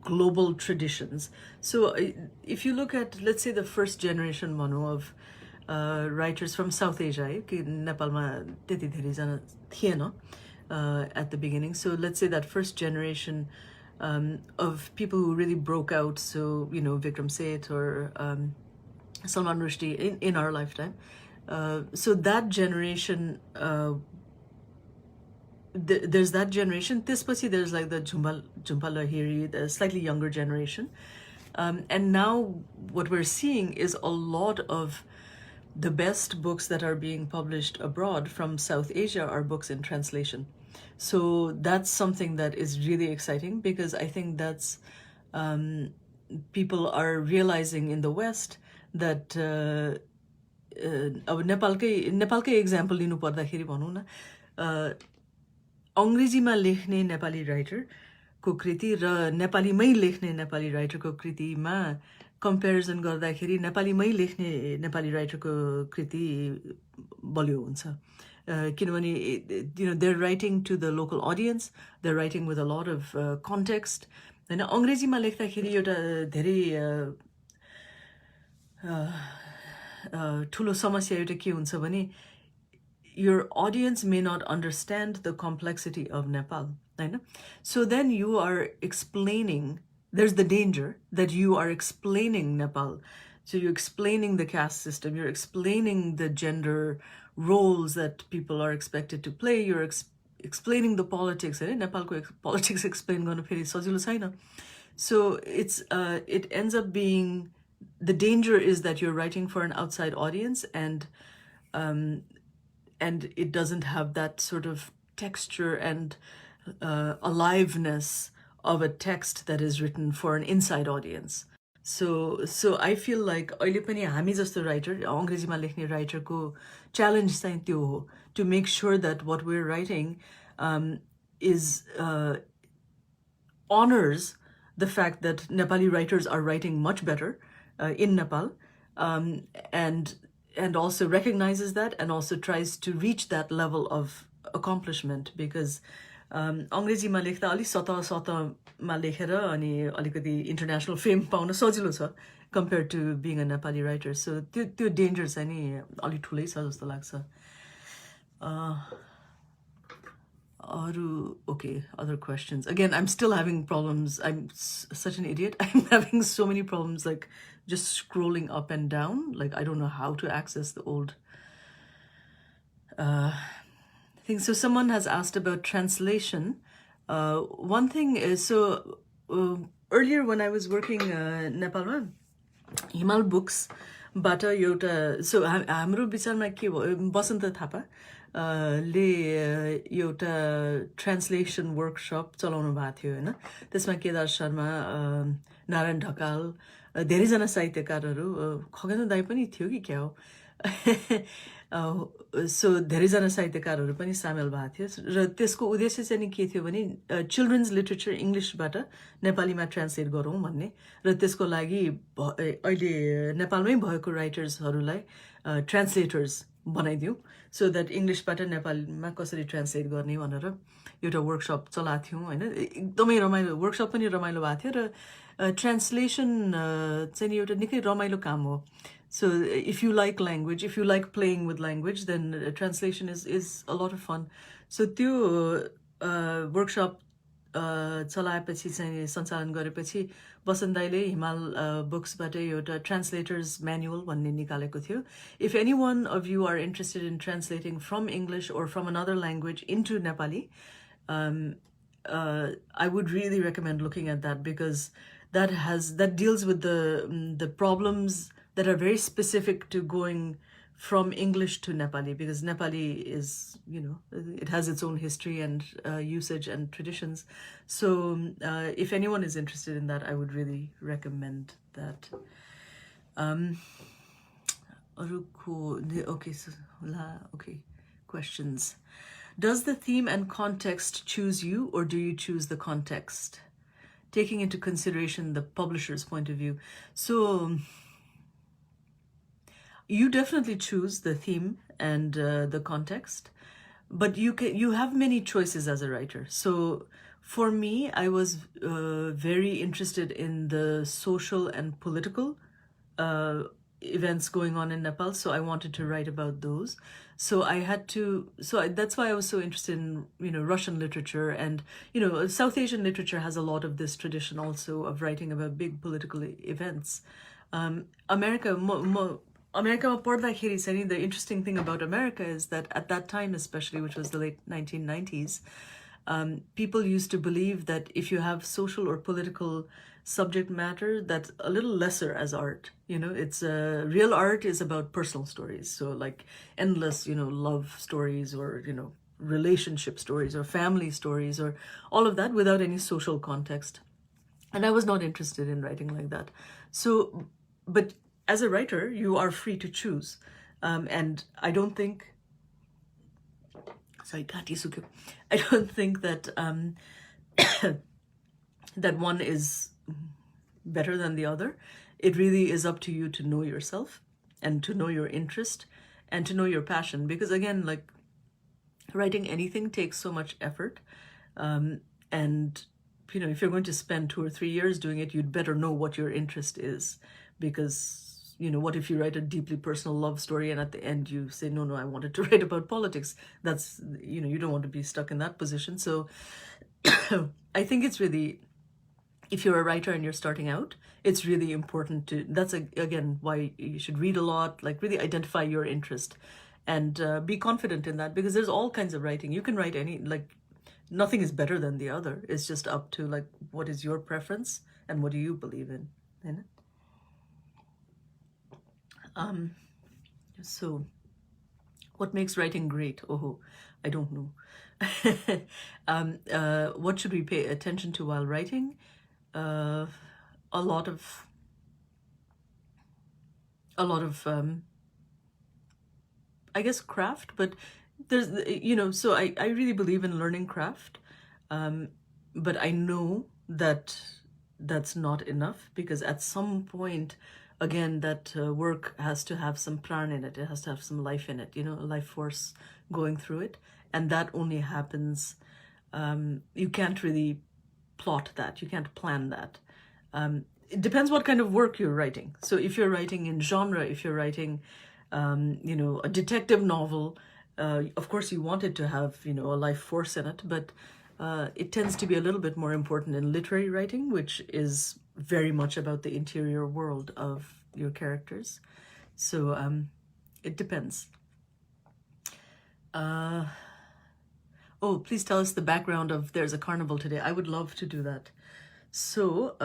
global traditions. So if you look at, let's say, the first generation of writers from South Asia, Nepalma त्यति धेरै जना थिएन at the beginning. So let's say that first generation of people who really broke out, so you know, Vikram Seth or Salman Rushdie in our lifetime. So that generation, there's that generation. त्यसपछि there's like the Jhumpa Lahiri, the slightly younger generation. And now what we're seeing is a lot of the best books that are being published abroad from South Asia are books in translation. So that's something that is really exciting, because I think that's people are realizing in the West that अब नेपालकै example लिनु पर्दाखेरि भनौँ न, अंग्रेजीमा लेख्ने नेपाली राइटरको कृति र नेपालीमै लेख्ने Nepali राइटरको कृतिमा comparison गर्दाखेरि नेपालीमै लेख्ने नेपाली राइटरको कृति बलियो हुन्छ. किनभने you know, they're writing to the local audience, they're writing with a lot of context. हैन, अंग्रेजीमा लेख्दाखेरि एउटा धेरै ठुलो समस्या एउटा के हुन्छ भने your audience may not understand the complexity of Nepal. Right? So then you are explaining, there's the danger that you are explaining Nepal. So you're explaining the caste system, you're explaining the gender roles that people are expected to play, you're explaining the politics. Nepalko politics explain गर्न फेरि सजिलो छैन. So it's it ends up being, the danger is that you're writing for an outside audience, and it doesn't have that sort of texture and aliveness of a text that is written for an inside audience. So I feel like अहिले पनि हामी जस्तो writer, अंग्रेजीमा लेख्ने writer को challenge चाहिँ त्यो हो, to make sure that what we're writing is honors the fact that Nepali writers are writing much better in Nepal, and also recognizes that, and also tries to reach that level of accomplishment, because अंग्रेजीमा लेख्दा अलि सतहमा लेखेर अनि अलिकति international fame pound सजिलो छ compared to being a Nepali writer. So त्यो danger चाहिँ नि अलि ठुलै छ जस्तो लाग्छ. Okay, other questions. Again, I'm still having problems. I'm such an idiot. I'm having so many problems, like just scrolling up and down. Like I don't know how to access the old thing. So someone has asked about translation. One thing is, so earlier when I was working Nepalमा, हिमाल बुक्सबाट एउटा सो हाम्रो विचारमा के भयो बसन्त थापा ले एउटा translation workshop चलाउनु भएको थियो होइन त्यसमा केदार शर्मा नारायण ढकाल धेरैजना साहित्यकारहरू खगेन्द्र दाइ पनि थियो कि क्या हो सो धेरैजना साहित्यकारहरू पनि सामेल भएको थियो र त्यसको उद्देश्य चाहिँ नि के थियो भने चिल्ड्रन्स लिटरेचर इङ्ग्लिसबाट नेपालीमा ट्रान्सलेट गरौँ भन्ने र त्यसको लागि अहिले नेपालमै भएको राइटर्सहरूलाई ट्रान्सलेटर्स बनाइदिउँ सो द्याट इङ्ग्लिसबाट नेपालीमा कसरी ट्रान्सलेट गर्ने भनेर एउटा वर्कसप चलाएको थियौँ होइन एकदमै रमाइलो वर्कसप पनि रमाइलो भएको थियो र ट्रान्सलेसन चाहिँ नि एउटा निकै रमाइलो काम हो So if you like language, if you like playing with language, then translation is a lot of fun. So त्यो workshop चलाएपछि चाहिँ सञ्चालन गरेपछि बसन्त दाइले हिमाल बुक्सबाट एउटा ट्रान्सलेटर्स म्यानुअल भन्ने निकालेको थियो If any one of you are interested in translating from English or from another language into Nepali, I would really recommend looking at that because that deals with the problems that are very specific to going from English to Nepali because Nepali is, you know, it has its own history and usage and traditions. So if anyone is interested in that, I would really recommend that. Okay, questions. Does the theme and context choose you or do you choose the context? Taking into consideration the publisher's point of view. So you definitely choose the theme and the context, but you have many choices as a writer. So for me, I was very interested in the social and political events going on in Nepal, so I wanted to write about those. So that's why I was so interested in, you know, Russian literature and, you know, South Asian literature has a lot of this tradition also of writing about big political events. America पढ्दाखेरि चाहिँ the interesting thing about America is that at that time especially, which was the late 1990s, people used to believe that if you have social or political subject matter, that's a little lesser as art. You know, it's real art is about personal stories. So like endless, you know, love stories or, you know, relationship stories or family stories or all of that without any social context. And I was not interested in writing like that. So, but as a writer, you are free to choose. And I don't think, I don't think that that one is better than the other. It really is up to you to know yourself and to know your interest and to know your passion. Because again, like writing anything takes so much effort. And, you know, if you're going to spend 2 or 3 years doing it, you'd better know what your interest is. Because, you know, what if you write a deeply personal love story and at the end you say, no, I wanted to write about politics? That's, you know, you don't want to be stuck in that position. So I think it's really, if you're a writer and you're starting out, it's really important to, that's again why you should read a lot, like really identify your interest and be confident in that because there's all kinds of writing. You can write any, like nothing is better than the other. It's just up to like, what is your preference and what do you believe in? So what makes writing great? I don't know. What should we pay attention to while writing? A lot of I guess craft, but there's, you know, so I really believe in learning craft, but I know that that's not enough because at some point, again, that work has to have some pran in it. It has to have some life in it, you know, a life force going through it. And that only happens, you can't really plot that. You can't plan that. It depends what kind of work you're writing. So if you're writing in genre, if you're writing, you know, a detective novel, Of course, you want it to have, you know, a life force in it, but it tends to be a little bit more important in literary writing, which is very much about the interior world of your characters. So it depends. Oh, please tell us the background of There's a Carnival Today. I would love to do that. So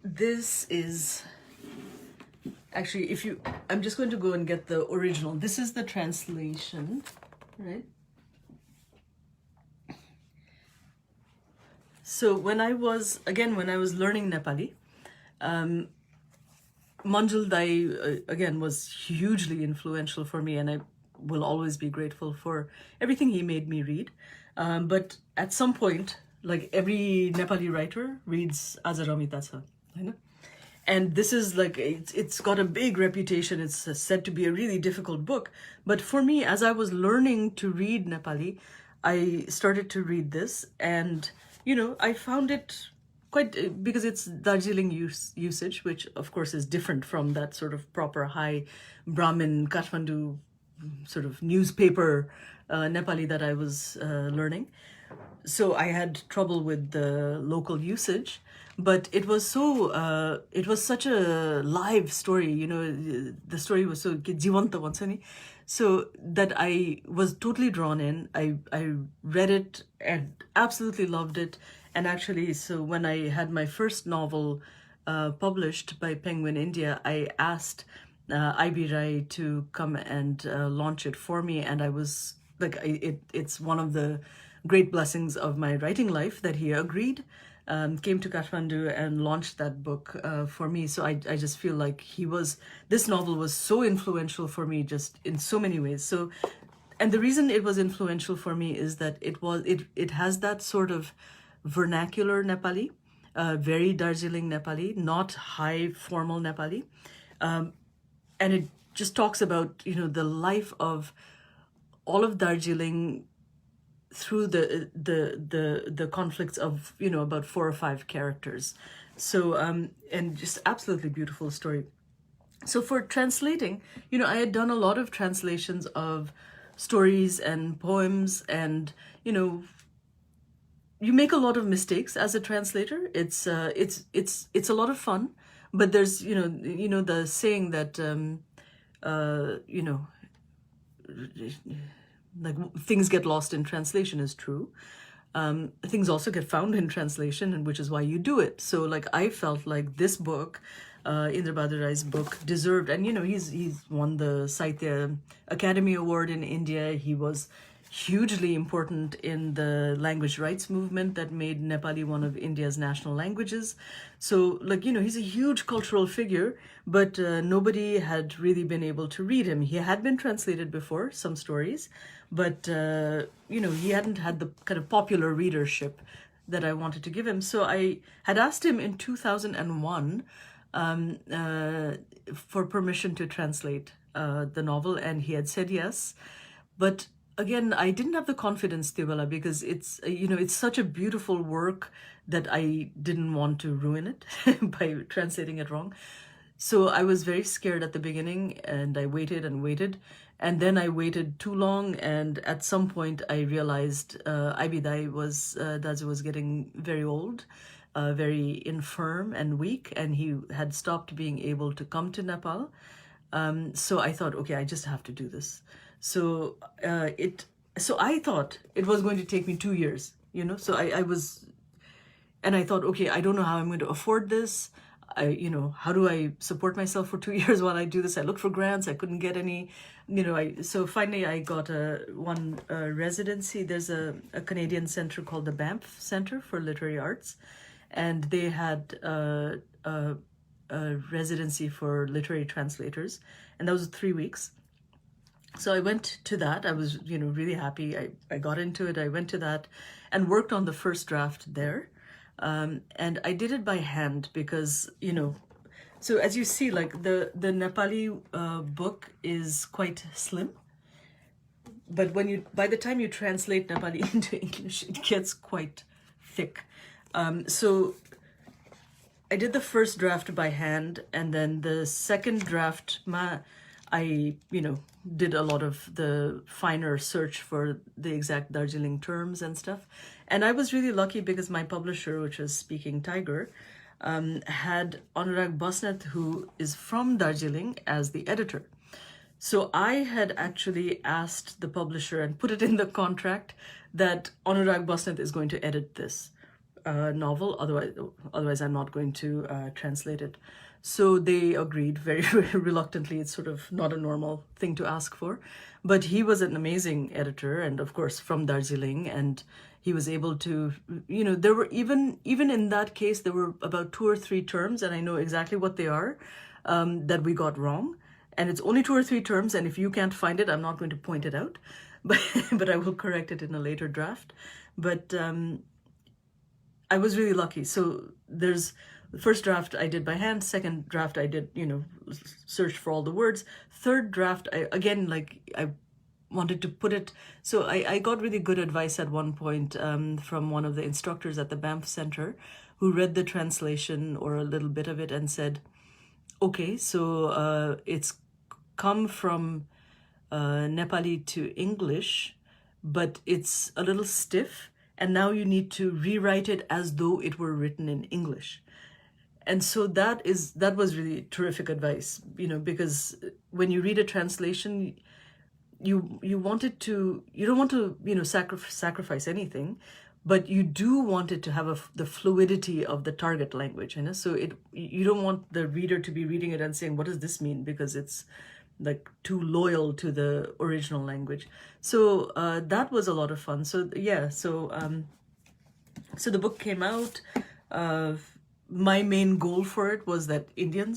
this is actually, I'm just going to go and get the original. This is the translation, right? So when I was learning Nepali, Manjul Dai, again, was hugely influential for me, and I will always be grateful for everything he made me read. But at some point, like every Nepali writer reads Aza Ramita Cha, होइन? And this is like, it's got a big reputation. It's said to be a really difficult book. But for me, as I was learning to read Nepali, I started to read this, and, you know, I found it quite, because it's Darjeeling usage, which of course is different from that sort of proper high Brahmin Kathmandu sort of newspaper Nepali that I was learning. So I had trouble with the local usage, but it was such a live story, you know, the story was so jivanta bhन्छ नि, so that I was totally drawn in. I read it and absolutely loved it. And actually, so when I had my first novel published by Penguin India, I asked I.B. Rai to come and launch it for me, and I was like, it's one of the great blessings of my writing life that he agreed, came to Kathmandu and launched that book for me. So I just feel like this novel was so influential for me, just in so many ways. So, and the reason it was influential for me is that it has that sort of vernacular Nepali, very Darjeeling Nepali, not high formal Nepali. And it just talks about, you know, the life of all of Darjeeling through the conflicts of, you know, about 4 or 5 characters. So and just absolutely beautiful story. So for translating, you know, I had done a lot of translations of stories and poems, and, you know, you make a lot of mistakes as a translator. It's a lot of fun, but there's, you know the saying that you know, like, things get lost in translation is true. Things also get found in translation, and which is why you do it. So, like, I felt like this book, Indra Bahadur Rai's book, deserved, and, you know, he's won the Sahitya Academy Award in India. He was hugely important in the language rights movement that made Nepali one of India's national languages. So, like, you know, he's a huge cultural figure, but nobody had really been able to read him. He had been translated before, some stories, but, you know, he hadn't had the kind of popular readership that I wanted to give him. So I had asked him in 2001 for permission to translate the novel, and he had said yes. But again, I didn't have the confidence, Tiwala, because it's, you know, it's such a beautiful work that I didn't want to ruin it by translating it wrong. So I was very scared at the beginning, and I waited and waited, and then I waited too long, and at some point I realized I.B. Dazu was getting very old, very infirm and weak, and he had stopped being able to come to Nepal. So I thought, okay, I just have to do this. So I thought it was going to take me 2 years, you know. So I thought, okay, I don't know how I'm going to afford this. You know, how do I support myself for 2 years while I do this? I looked for grants. I couldn't get any, you know. So finally I got one residency. There's a Canadian center called the Banff Center for Literary Arts, and they had a residency for literary translators, and that was 3 weeks. So I went to that. I was, you know, really happy. I got into it. I went to that and worked on the first draft there. And I did it by hand because, you know, so as you see, like, the Nepali book is quite slim. But by the time you translate Nepali into English, it gets quite thick. So I did the first draft by hand, and then the second draft, I, did a lot of the finer search for the exact Darjeeling terms and stuff. And I was really lucky because my publisher, which was Speaking Tiger, had Anurag Basnet, who is from Darjeeling, as the editor. So I had actually asked the publisher and put it in the contract that Anurag Basnet is going to edit this novel. Otherwise I'm not going to translate it. So they agreed very, very reluctantly. It's sort of not a normal thing to ask for. But he was an amazing editor, and of course from Darjeeling, and he was able to, there were even in that case, there were about 2 or 3 terms, and I know exactly what they are, that we got wrong. And it's only 2 or 3 terms, and if you can't find it, I'm not going to point it out, but I will correct it in a later draft. But I was really lucky. So there's the first draft I did by hand, second draft I did, search for all the words. Third draft, I wanted to put it, so I got really good advice at one point from one of the instructors at the Banff Center, who read the translation or a little bit of it and said, okay, so it's come from Nepali to English, but it's a little stiff, and now you need to rewrite it as though it were written in English. And so that was really terrific advice, because when you read a translation, you don't want to sacrifice anything, but you do want it to have the fluidity of the target language, so you don't want the reader to be reading it and saying, what does this mean, because it's like too loyal to the original language. So that was a lot of fun. So yeah, so the book came out. My main goal for it was that Indian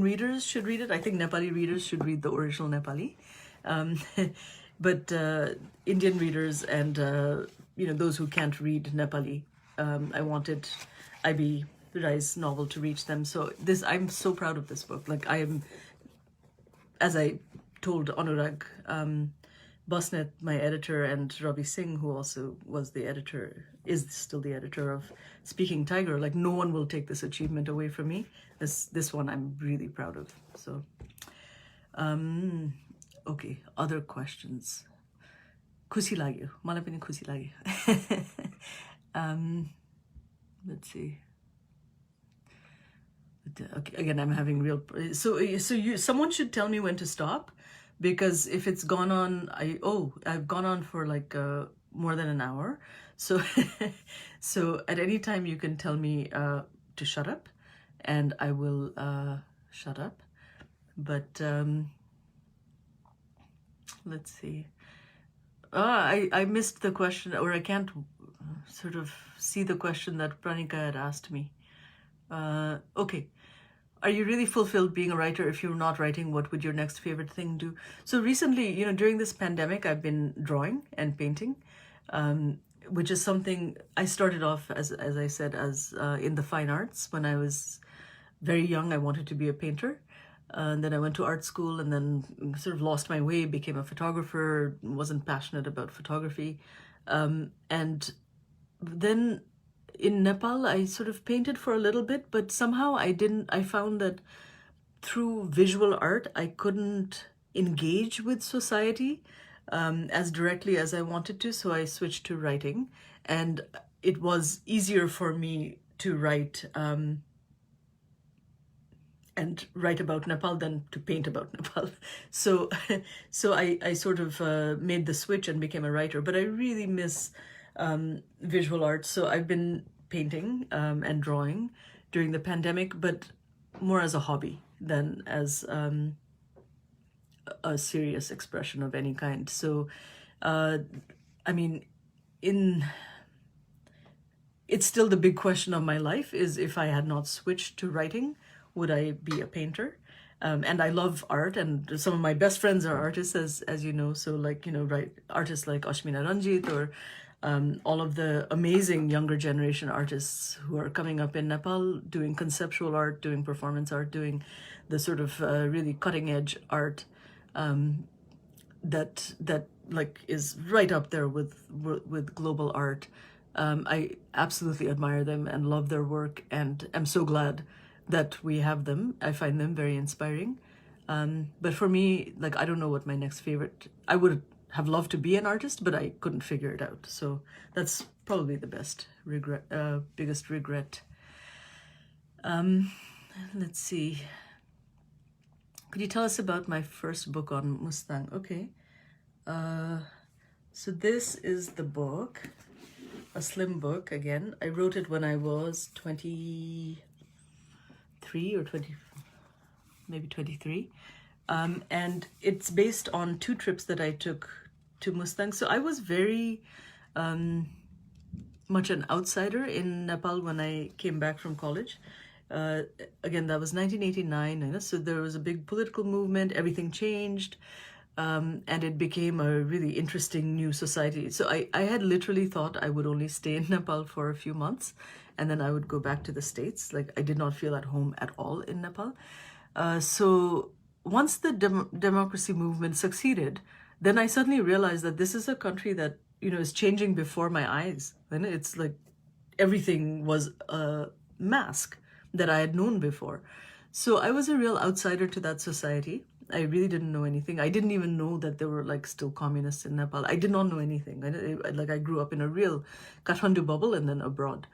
readers should read it. I think Nepali readers should read the original Nepali. But Indian readers and those who can't read Nepali, I wanted I.B. Rai's novel to reach them. So I'm so proud of this book. Like, I am, as I told Anurag Basnet, my editor, and Ravi Singh, who also is still the editor of Speaking Tiger, like, no one will take this achievement away from me. This one I'm really proud of. So okay, other questions. Khusi लाग्यो, मलाई पनि खुसी लाग्यो. Let's see. Okay, again, I'm having real. So someone should tell me when to stop, because if it's gone on, I've gone on for like more than an hour. So so at any time you can tell me to shut up, and I will shut up. But let's see. I missed the question, or I can't sort of see the question that Pranika had asked me. Okay. Are you really fulfilled being a writer? If you're not writing, what would your next favorite thing do? So recently, during this pandemic, I've been drawing and painting, which is something I started off, as I said, as in the fine arts. When I was very young, I wanted to be a painter. And then I went to art school, and then sort of lost my way, became a photographer, wasn't passionate about photography. And then in Nepal, I sort of painted for a little bit, but somehow I found that through visual art, I couldn't engage with society as directly as I wanted to. So I switched to writing, and it was easier for me to write and write about Nepal than to paint about Nepal. So I sort of made the switch and became a writer, but I really miss visual art. So I've been painting and drawing during the pandemic, but more as a hobby than as a serious expression of any kind. So, I mean, it's still the big question of my life is, if I had not switched to writing, would I be a painter? And I love art, and some of my best friends are artists, as you know. So, like, artists like Ashmina Ranjit, or all of the amazing younger generation artists who are coming up in Nepal, doing conceptual art, doing performance art, doing the sort of really cutting edge art that like is right up there with global art. I absolutely admire them and love their work, and am so glad that we have them. I find them very inspiring. But for me, like, I don't know what my next favorite, I would have loved to be an artist, but I couldn't figure it out. So that's probably the biggest regret. Let's see. Could you tell us about my first book on Mustang? Okay. So this is the book, a slim book again. I wrote it when I was 23 or 20, maybe 23. And it's based on 2 trips that I took to Mustang. So I was very much an outsider in Nepal when I came back from college. Again, that was 1989, so there was a big political movement, everything changed, and it became a really interesting new society. So I had literally thought I would only stay in Nepal for a few months, and then I would go back to the States. Like, I did not feel at home at all in Nepal. So once the democracy movement succeeded, then I suddenly realized that this is a country that, is changing before my eyes. And it's like everything was a mask that I had known before. So I was a real outsider to that society. I really didn't know anything. I didn't even know that there were like still communists in Nepal. I did not know anything. I grew up in a real Kathmandu bubble and then abroad.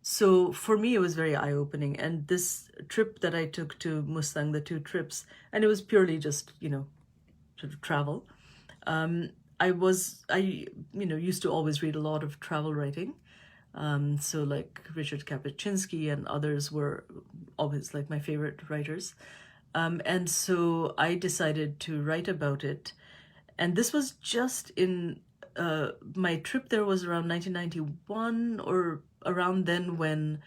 So for me, it was very eye-opening. And this trip that I took to Mustang, the 2 trips, and it was purely just, sort of travel. I used to always read a lot of travel writing. So like Richard Kapuscinski and others were always like my favorite writers. And so I decided to write about it. And this was just in my trip there was around 1991 or around then, when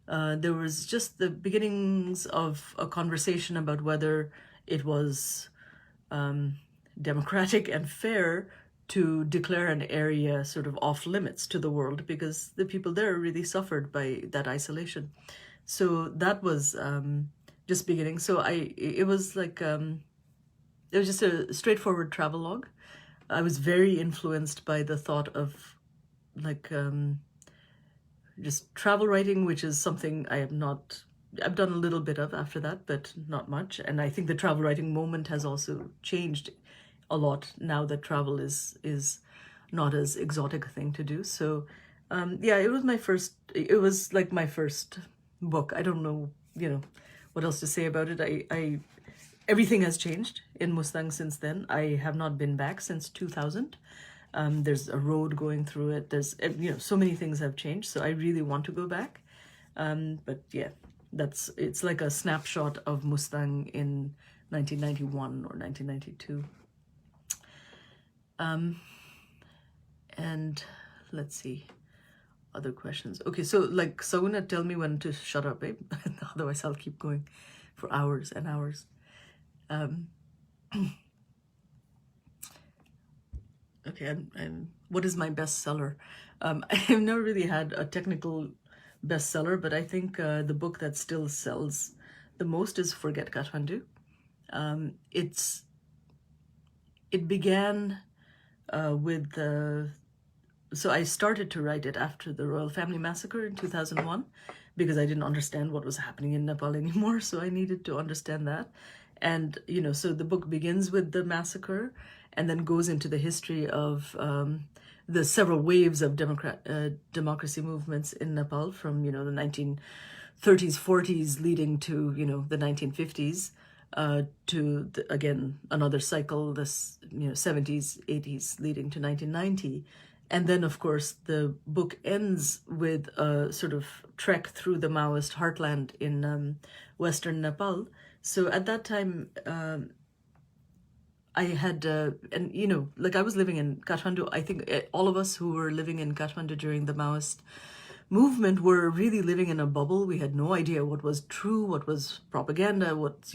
there was just the beginnings of a conversation about whether it was democratic and fair to declare an area sort of off limits to the world, because the people there really suffered by that isolation. So that was just beginning. So it was like, it was just a straightforward travelogue. I was very influenced by the thought of like just travel writing, which is something I've done a little bit of after that, but not much. And I think the travel writing moment has also changed a lot now that travel is not as exotic a thing to do. So yeah, it was like my first book. I don't know, what else to say about it. Everything has changed in Mustang since then. I have not been back since 2000. There's a road going through it. There's, so many things have changed. So I really want to go back. But yeah, it's like a snapshot of Mustang in 1991 or 1992. And let's see, other questions. Okay, so like, Saguna, tell me when to shut up, babe. Otherwise I'll keep going for hours and hours. Okay, and what is my bestseller? I've never really had a technical bestseller, but I think the book that still sells the most is Forget Kathmandu. It began with so I started to write it after the Royal Family Massacre in 2001, because I didn't understand what was happening in Nepal anymore, so I needed to understand that. And, so the book begins with the massacre and then goes into the history of the several waves of democracy movements in Nepal from, the 1930s, 40s leading to, the 1950s. To again another cycle, this 70s, 80s leading to 1990, and then of course the book ends with a sort of trek through the Maoist heartland in Western Nepal. So at that time, I had and like I was living in Kathmandu. I think all of us who were living in Kathmandu during the Maoist movement were really living in a bubble. We had no idea what was true, what was propaganda, what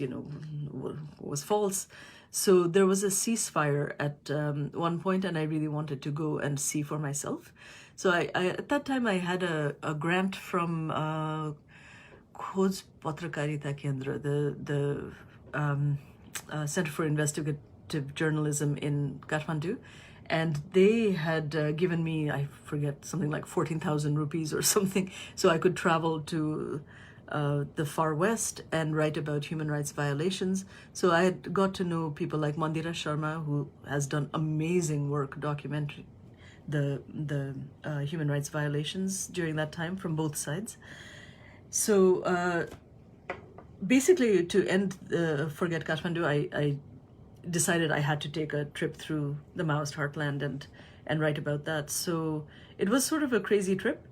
was false. So there was a ceasefire at one point, and I really wanted to go and see for myself. So I at that time I had a grant from Khoj Patrakarita Kendra, the Center for Investigative Journalism in Kathmandu. And they had given me, I forget, something like 14,000 rupees or something, so I could travel to the far west and write about human rights violations. So I had got to know people like Mandira Sharma, who has done amazing work documenting the human rights violations during that time from both sides. So basically, to end Forget Kathmandu, I decided I had to take a trip through the Maoist heartland and write about that. So it was sort of a crazy trip.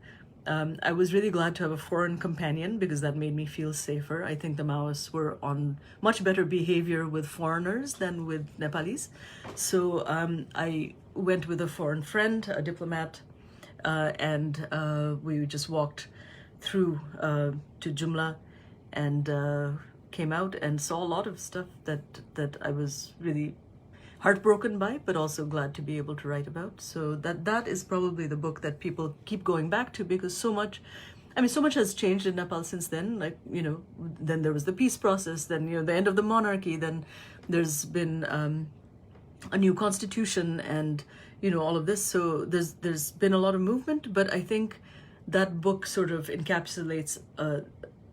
I was really glad to have a foreign companion because that made me feel safer. I think the Maoists were on much better behavior with foreigners than with Nepalese. So I went with a foreign friend, a diplomat, and we just walked through to Jumla and came out and saw a lot of stuff that I was really heartbroken by, but also glad to be able to write about. So that is probably the book that people keep going back to, because so much has changed in Nepal since then. Like, then there was the peace process, then, the end of the monarchy, then there's been a new constitution and, all of this. So there's been a lot of movement, but I think that book sort of encapsulates a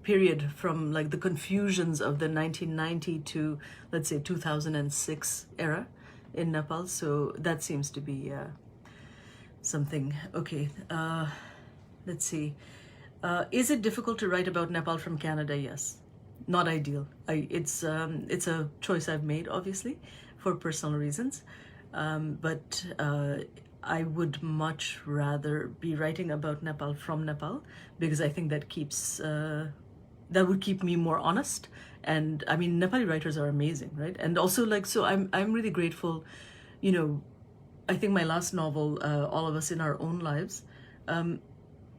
period from like the confusions of the 1990 to, let's say, 2006 era in Nepal. So that seems to be something. Okay, let's see. Is it difficult to write about Nepal from Canada? Yes. Not ideal. It's a choice I've made, obviously, for personal reasons. But I would much rather be writing about Nepal from Nepal, because I think that would keep me more honest. And I mean, Nepali writers are amazing, right? And also, like, so I'm really grateful. I think my last novel, All of Us in Our Own Lives,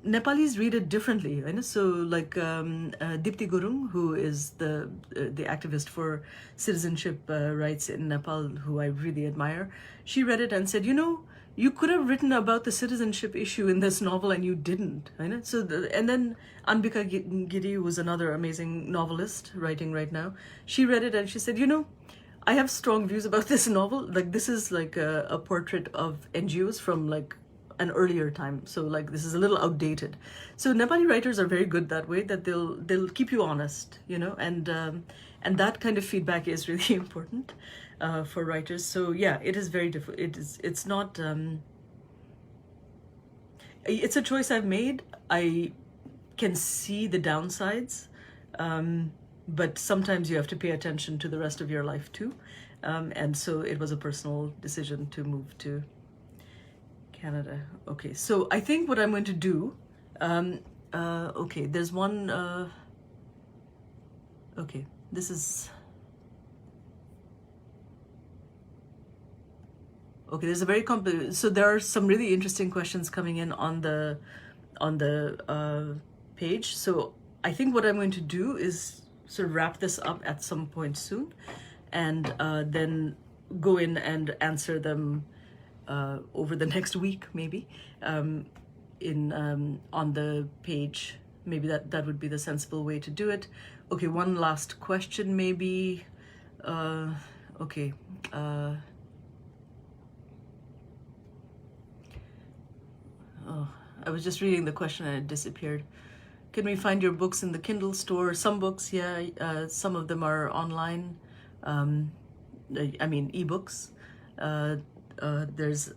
Nepalese read it differently, right? So like Dipti Gurung, who is the activist for citizenship rights in Nepal, who I really admire, she read it and said, you could have written about the citizenship issue in this novel and you didn't, right? So and then Anbika Giri, who was another amazing novelist writing right now, she read it and she said, I have strong views about this novel. Like, this is like a portrait of NGOs from like an earlier time. So like, this is a little outdated. So Nepali writers are very good that way, that they'll keep you honest, and that kind of feedback is really important for writers. So yeah, it is very difficult. It's not, it's a choice I've made. I can see the downsides, but sometimes you have to pay attention to the rest of your life too. And so it was a personal decision to move to Canada. Okay, so I think what I'm going to do, okay, there's one, okay, this is, okay, there's a very so there are some really interesting questions coming in on the page. So I think what I'm going to do is sort of wrap this up at some point soon, and then go in and answer them over the next week, maybe, on the page. Maybe that would be the sensible way to do it. Okay, one last question, maybe. Okay. Oh, I was just reading the question and it disappeared. Can we find your books in the Kindle store? Some books, yeah. Some of them are online. I mean, ebooks. There's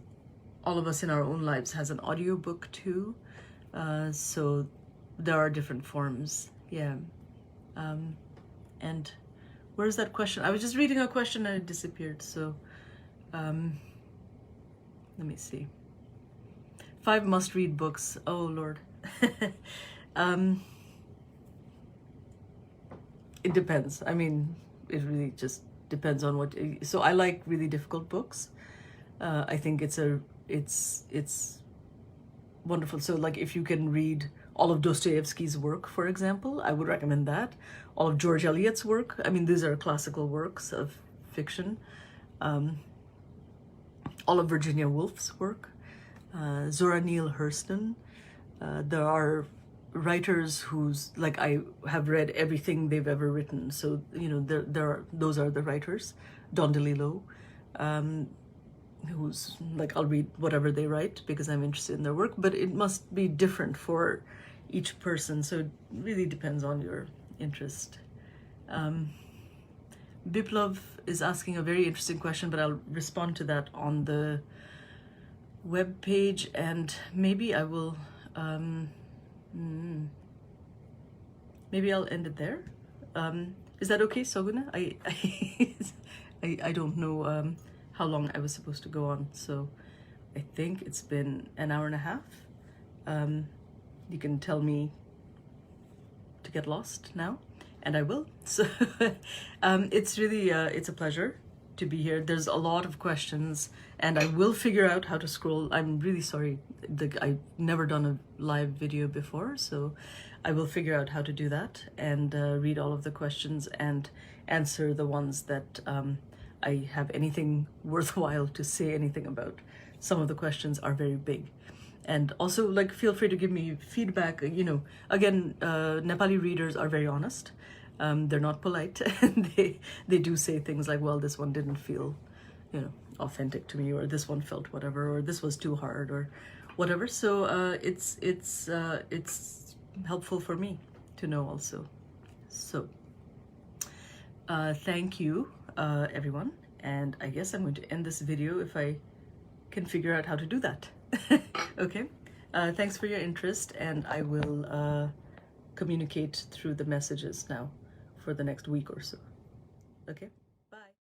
All of Us in Our Own Lives has an audiobook too. So there are different forms. Yeah. And where's that question? I was just reading a question and it disappeared. So let me see. 5 must-read books. Oh, Lord. It depends. I mean, it really just depends on what. So I like really difficult books. I think it's wonderful. So like, if you can read all of Dostoevsky's work, for example, I would recommend that. All of George Eliot's work. I mean, these are classical works of fiction. All of Virginia Woolf's work. Zora Neale Hurston. There are writers whose, like, I have read everything they've ever written. So, those are the writers. Don DeLillo, who's like, I'll read whatever they write because I'm interested in their work, but it must be different for each person, so it really depends on your interest. Biplav is asking a very interesting question, but I'll respond to that on the web page, and maybe I will maybe I'll end it there. Is that okay, Soguna? I don't know how long I was supposed to go on, so I think it's been an hour and a half. You can tell me to get lost now, and I will. So it's really it's a pleasure to be here. There's a lot of questions, and I will figure out how to scroll. I'm really sorry, I've never done a live video before, so I will figure out how to do that and read all of the questions and answer the ones that I have anything worthwhile to say anything about. Some of the questions are very big. And also, like, feel free to give me feedback. You know, again, Nepali readers are very honest. They're not polite, and they do say things like, well, this one didn't feel, you know, authentic to me, or this one felt whatever, or this was too hard, or whatever. So it's helpful for me to know also. So thank you, everyone. And I guess I'm going to end this video if I can figure out how to do that. Okay. Thanks for your interest, and I will communicate through the messages now for the next week or so. Okay.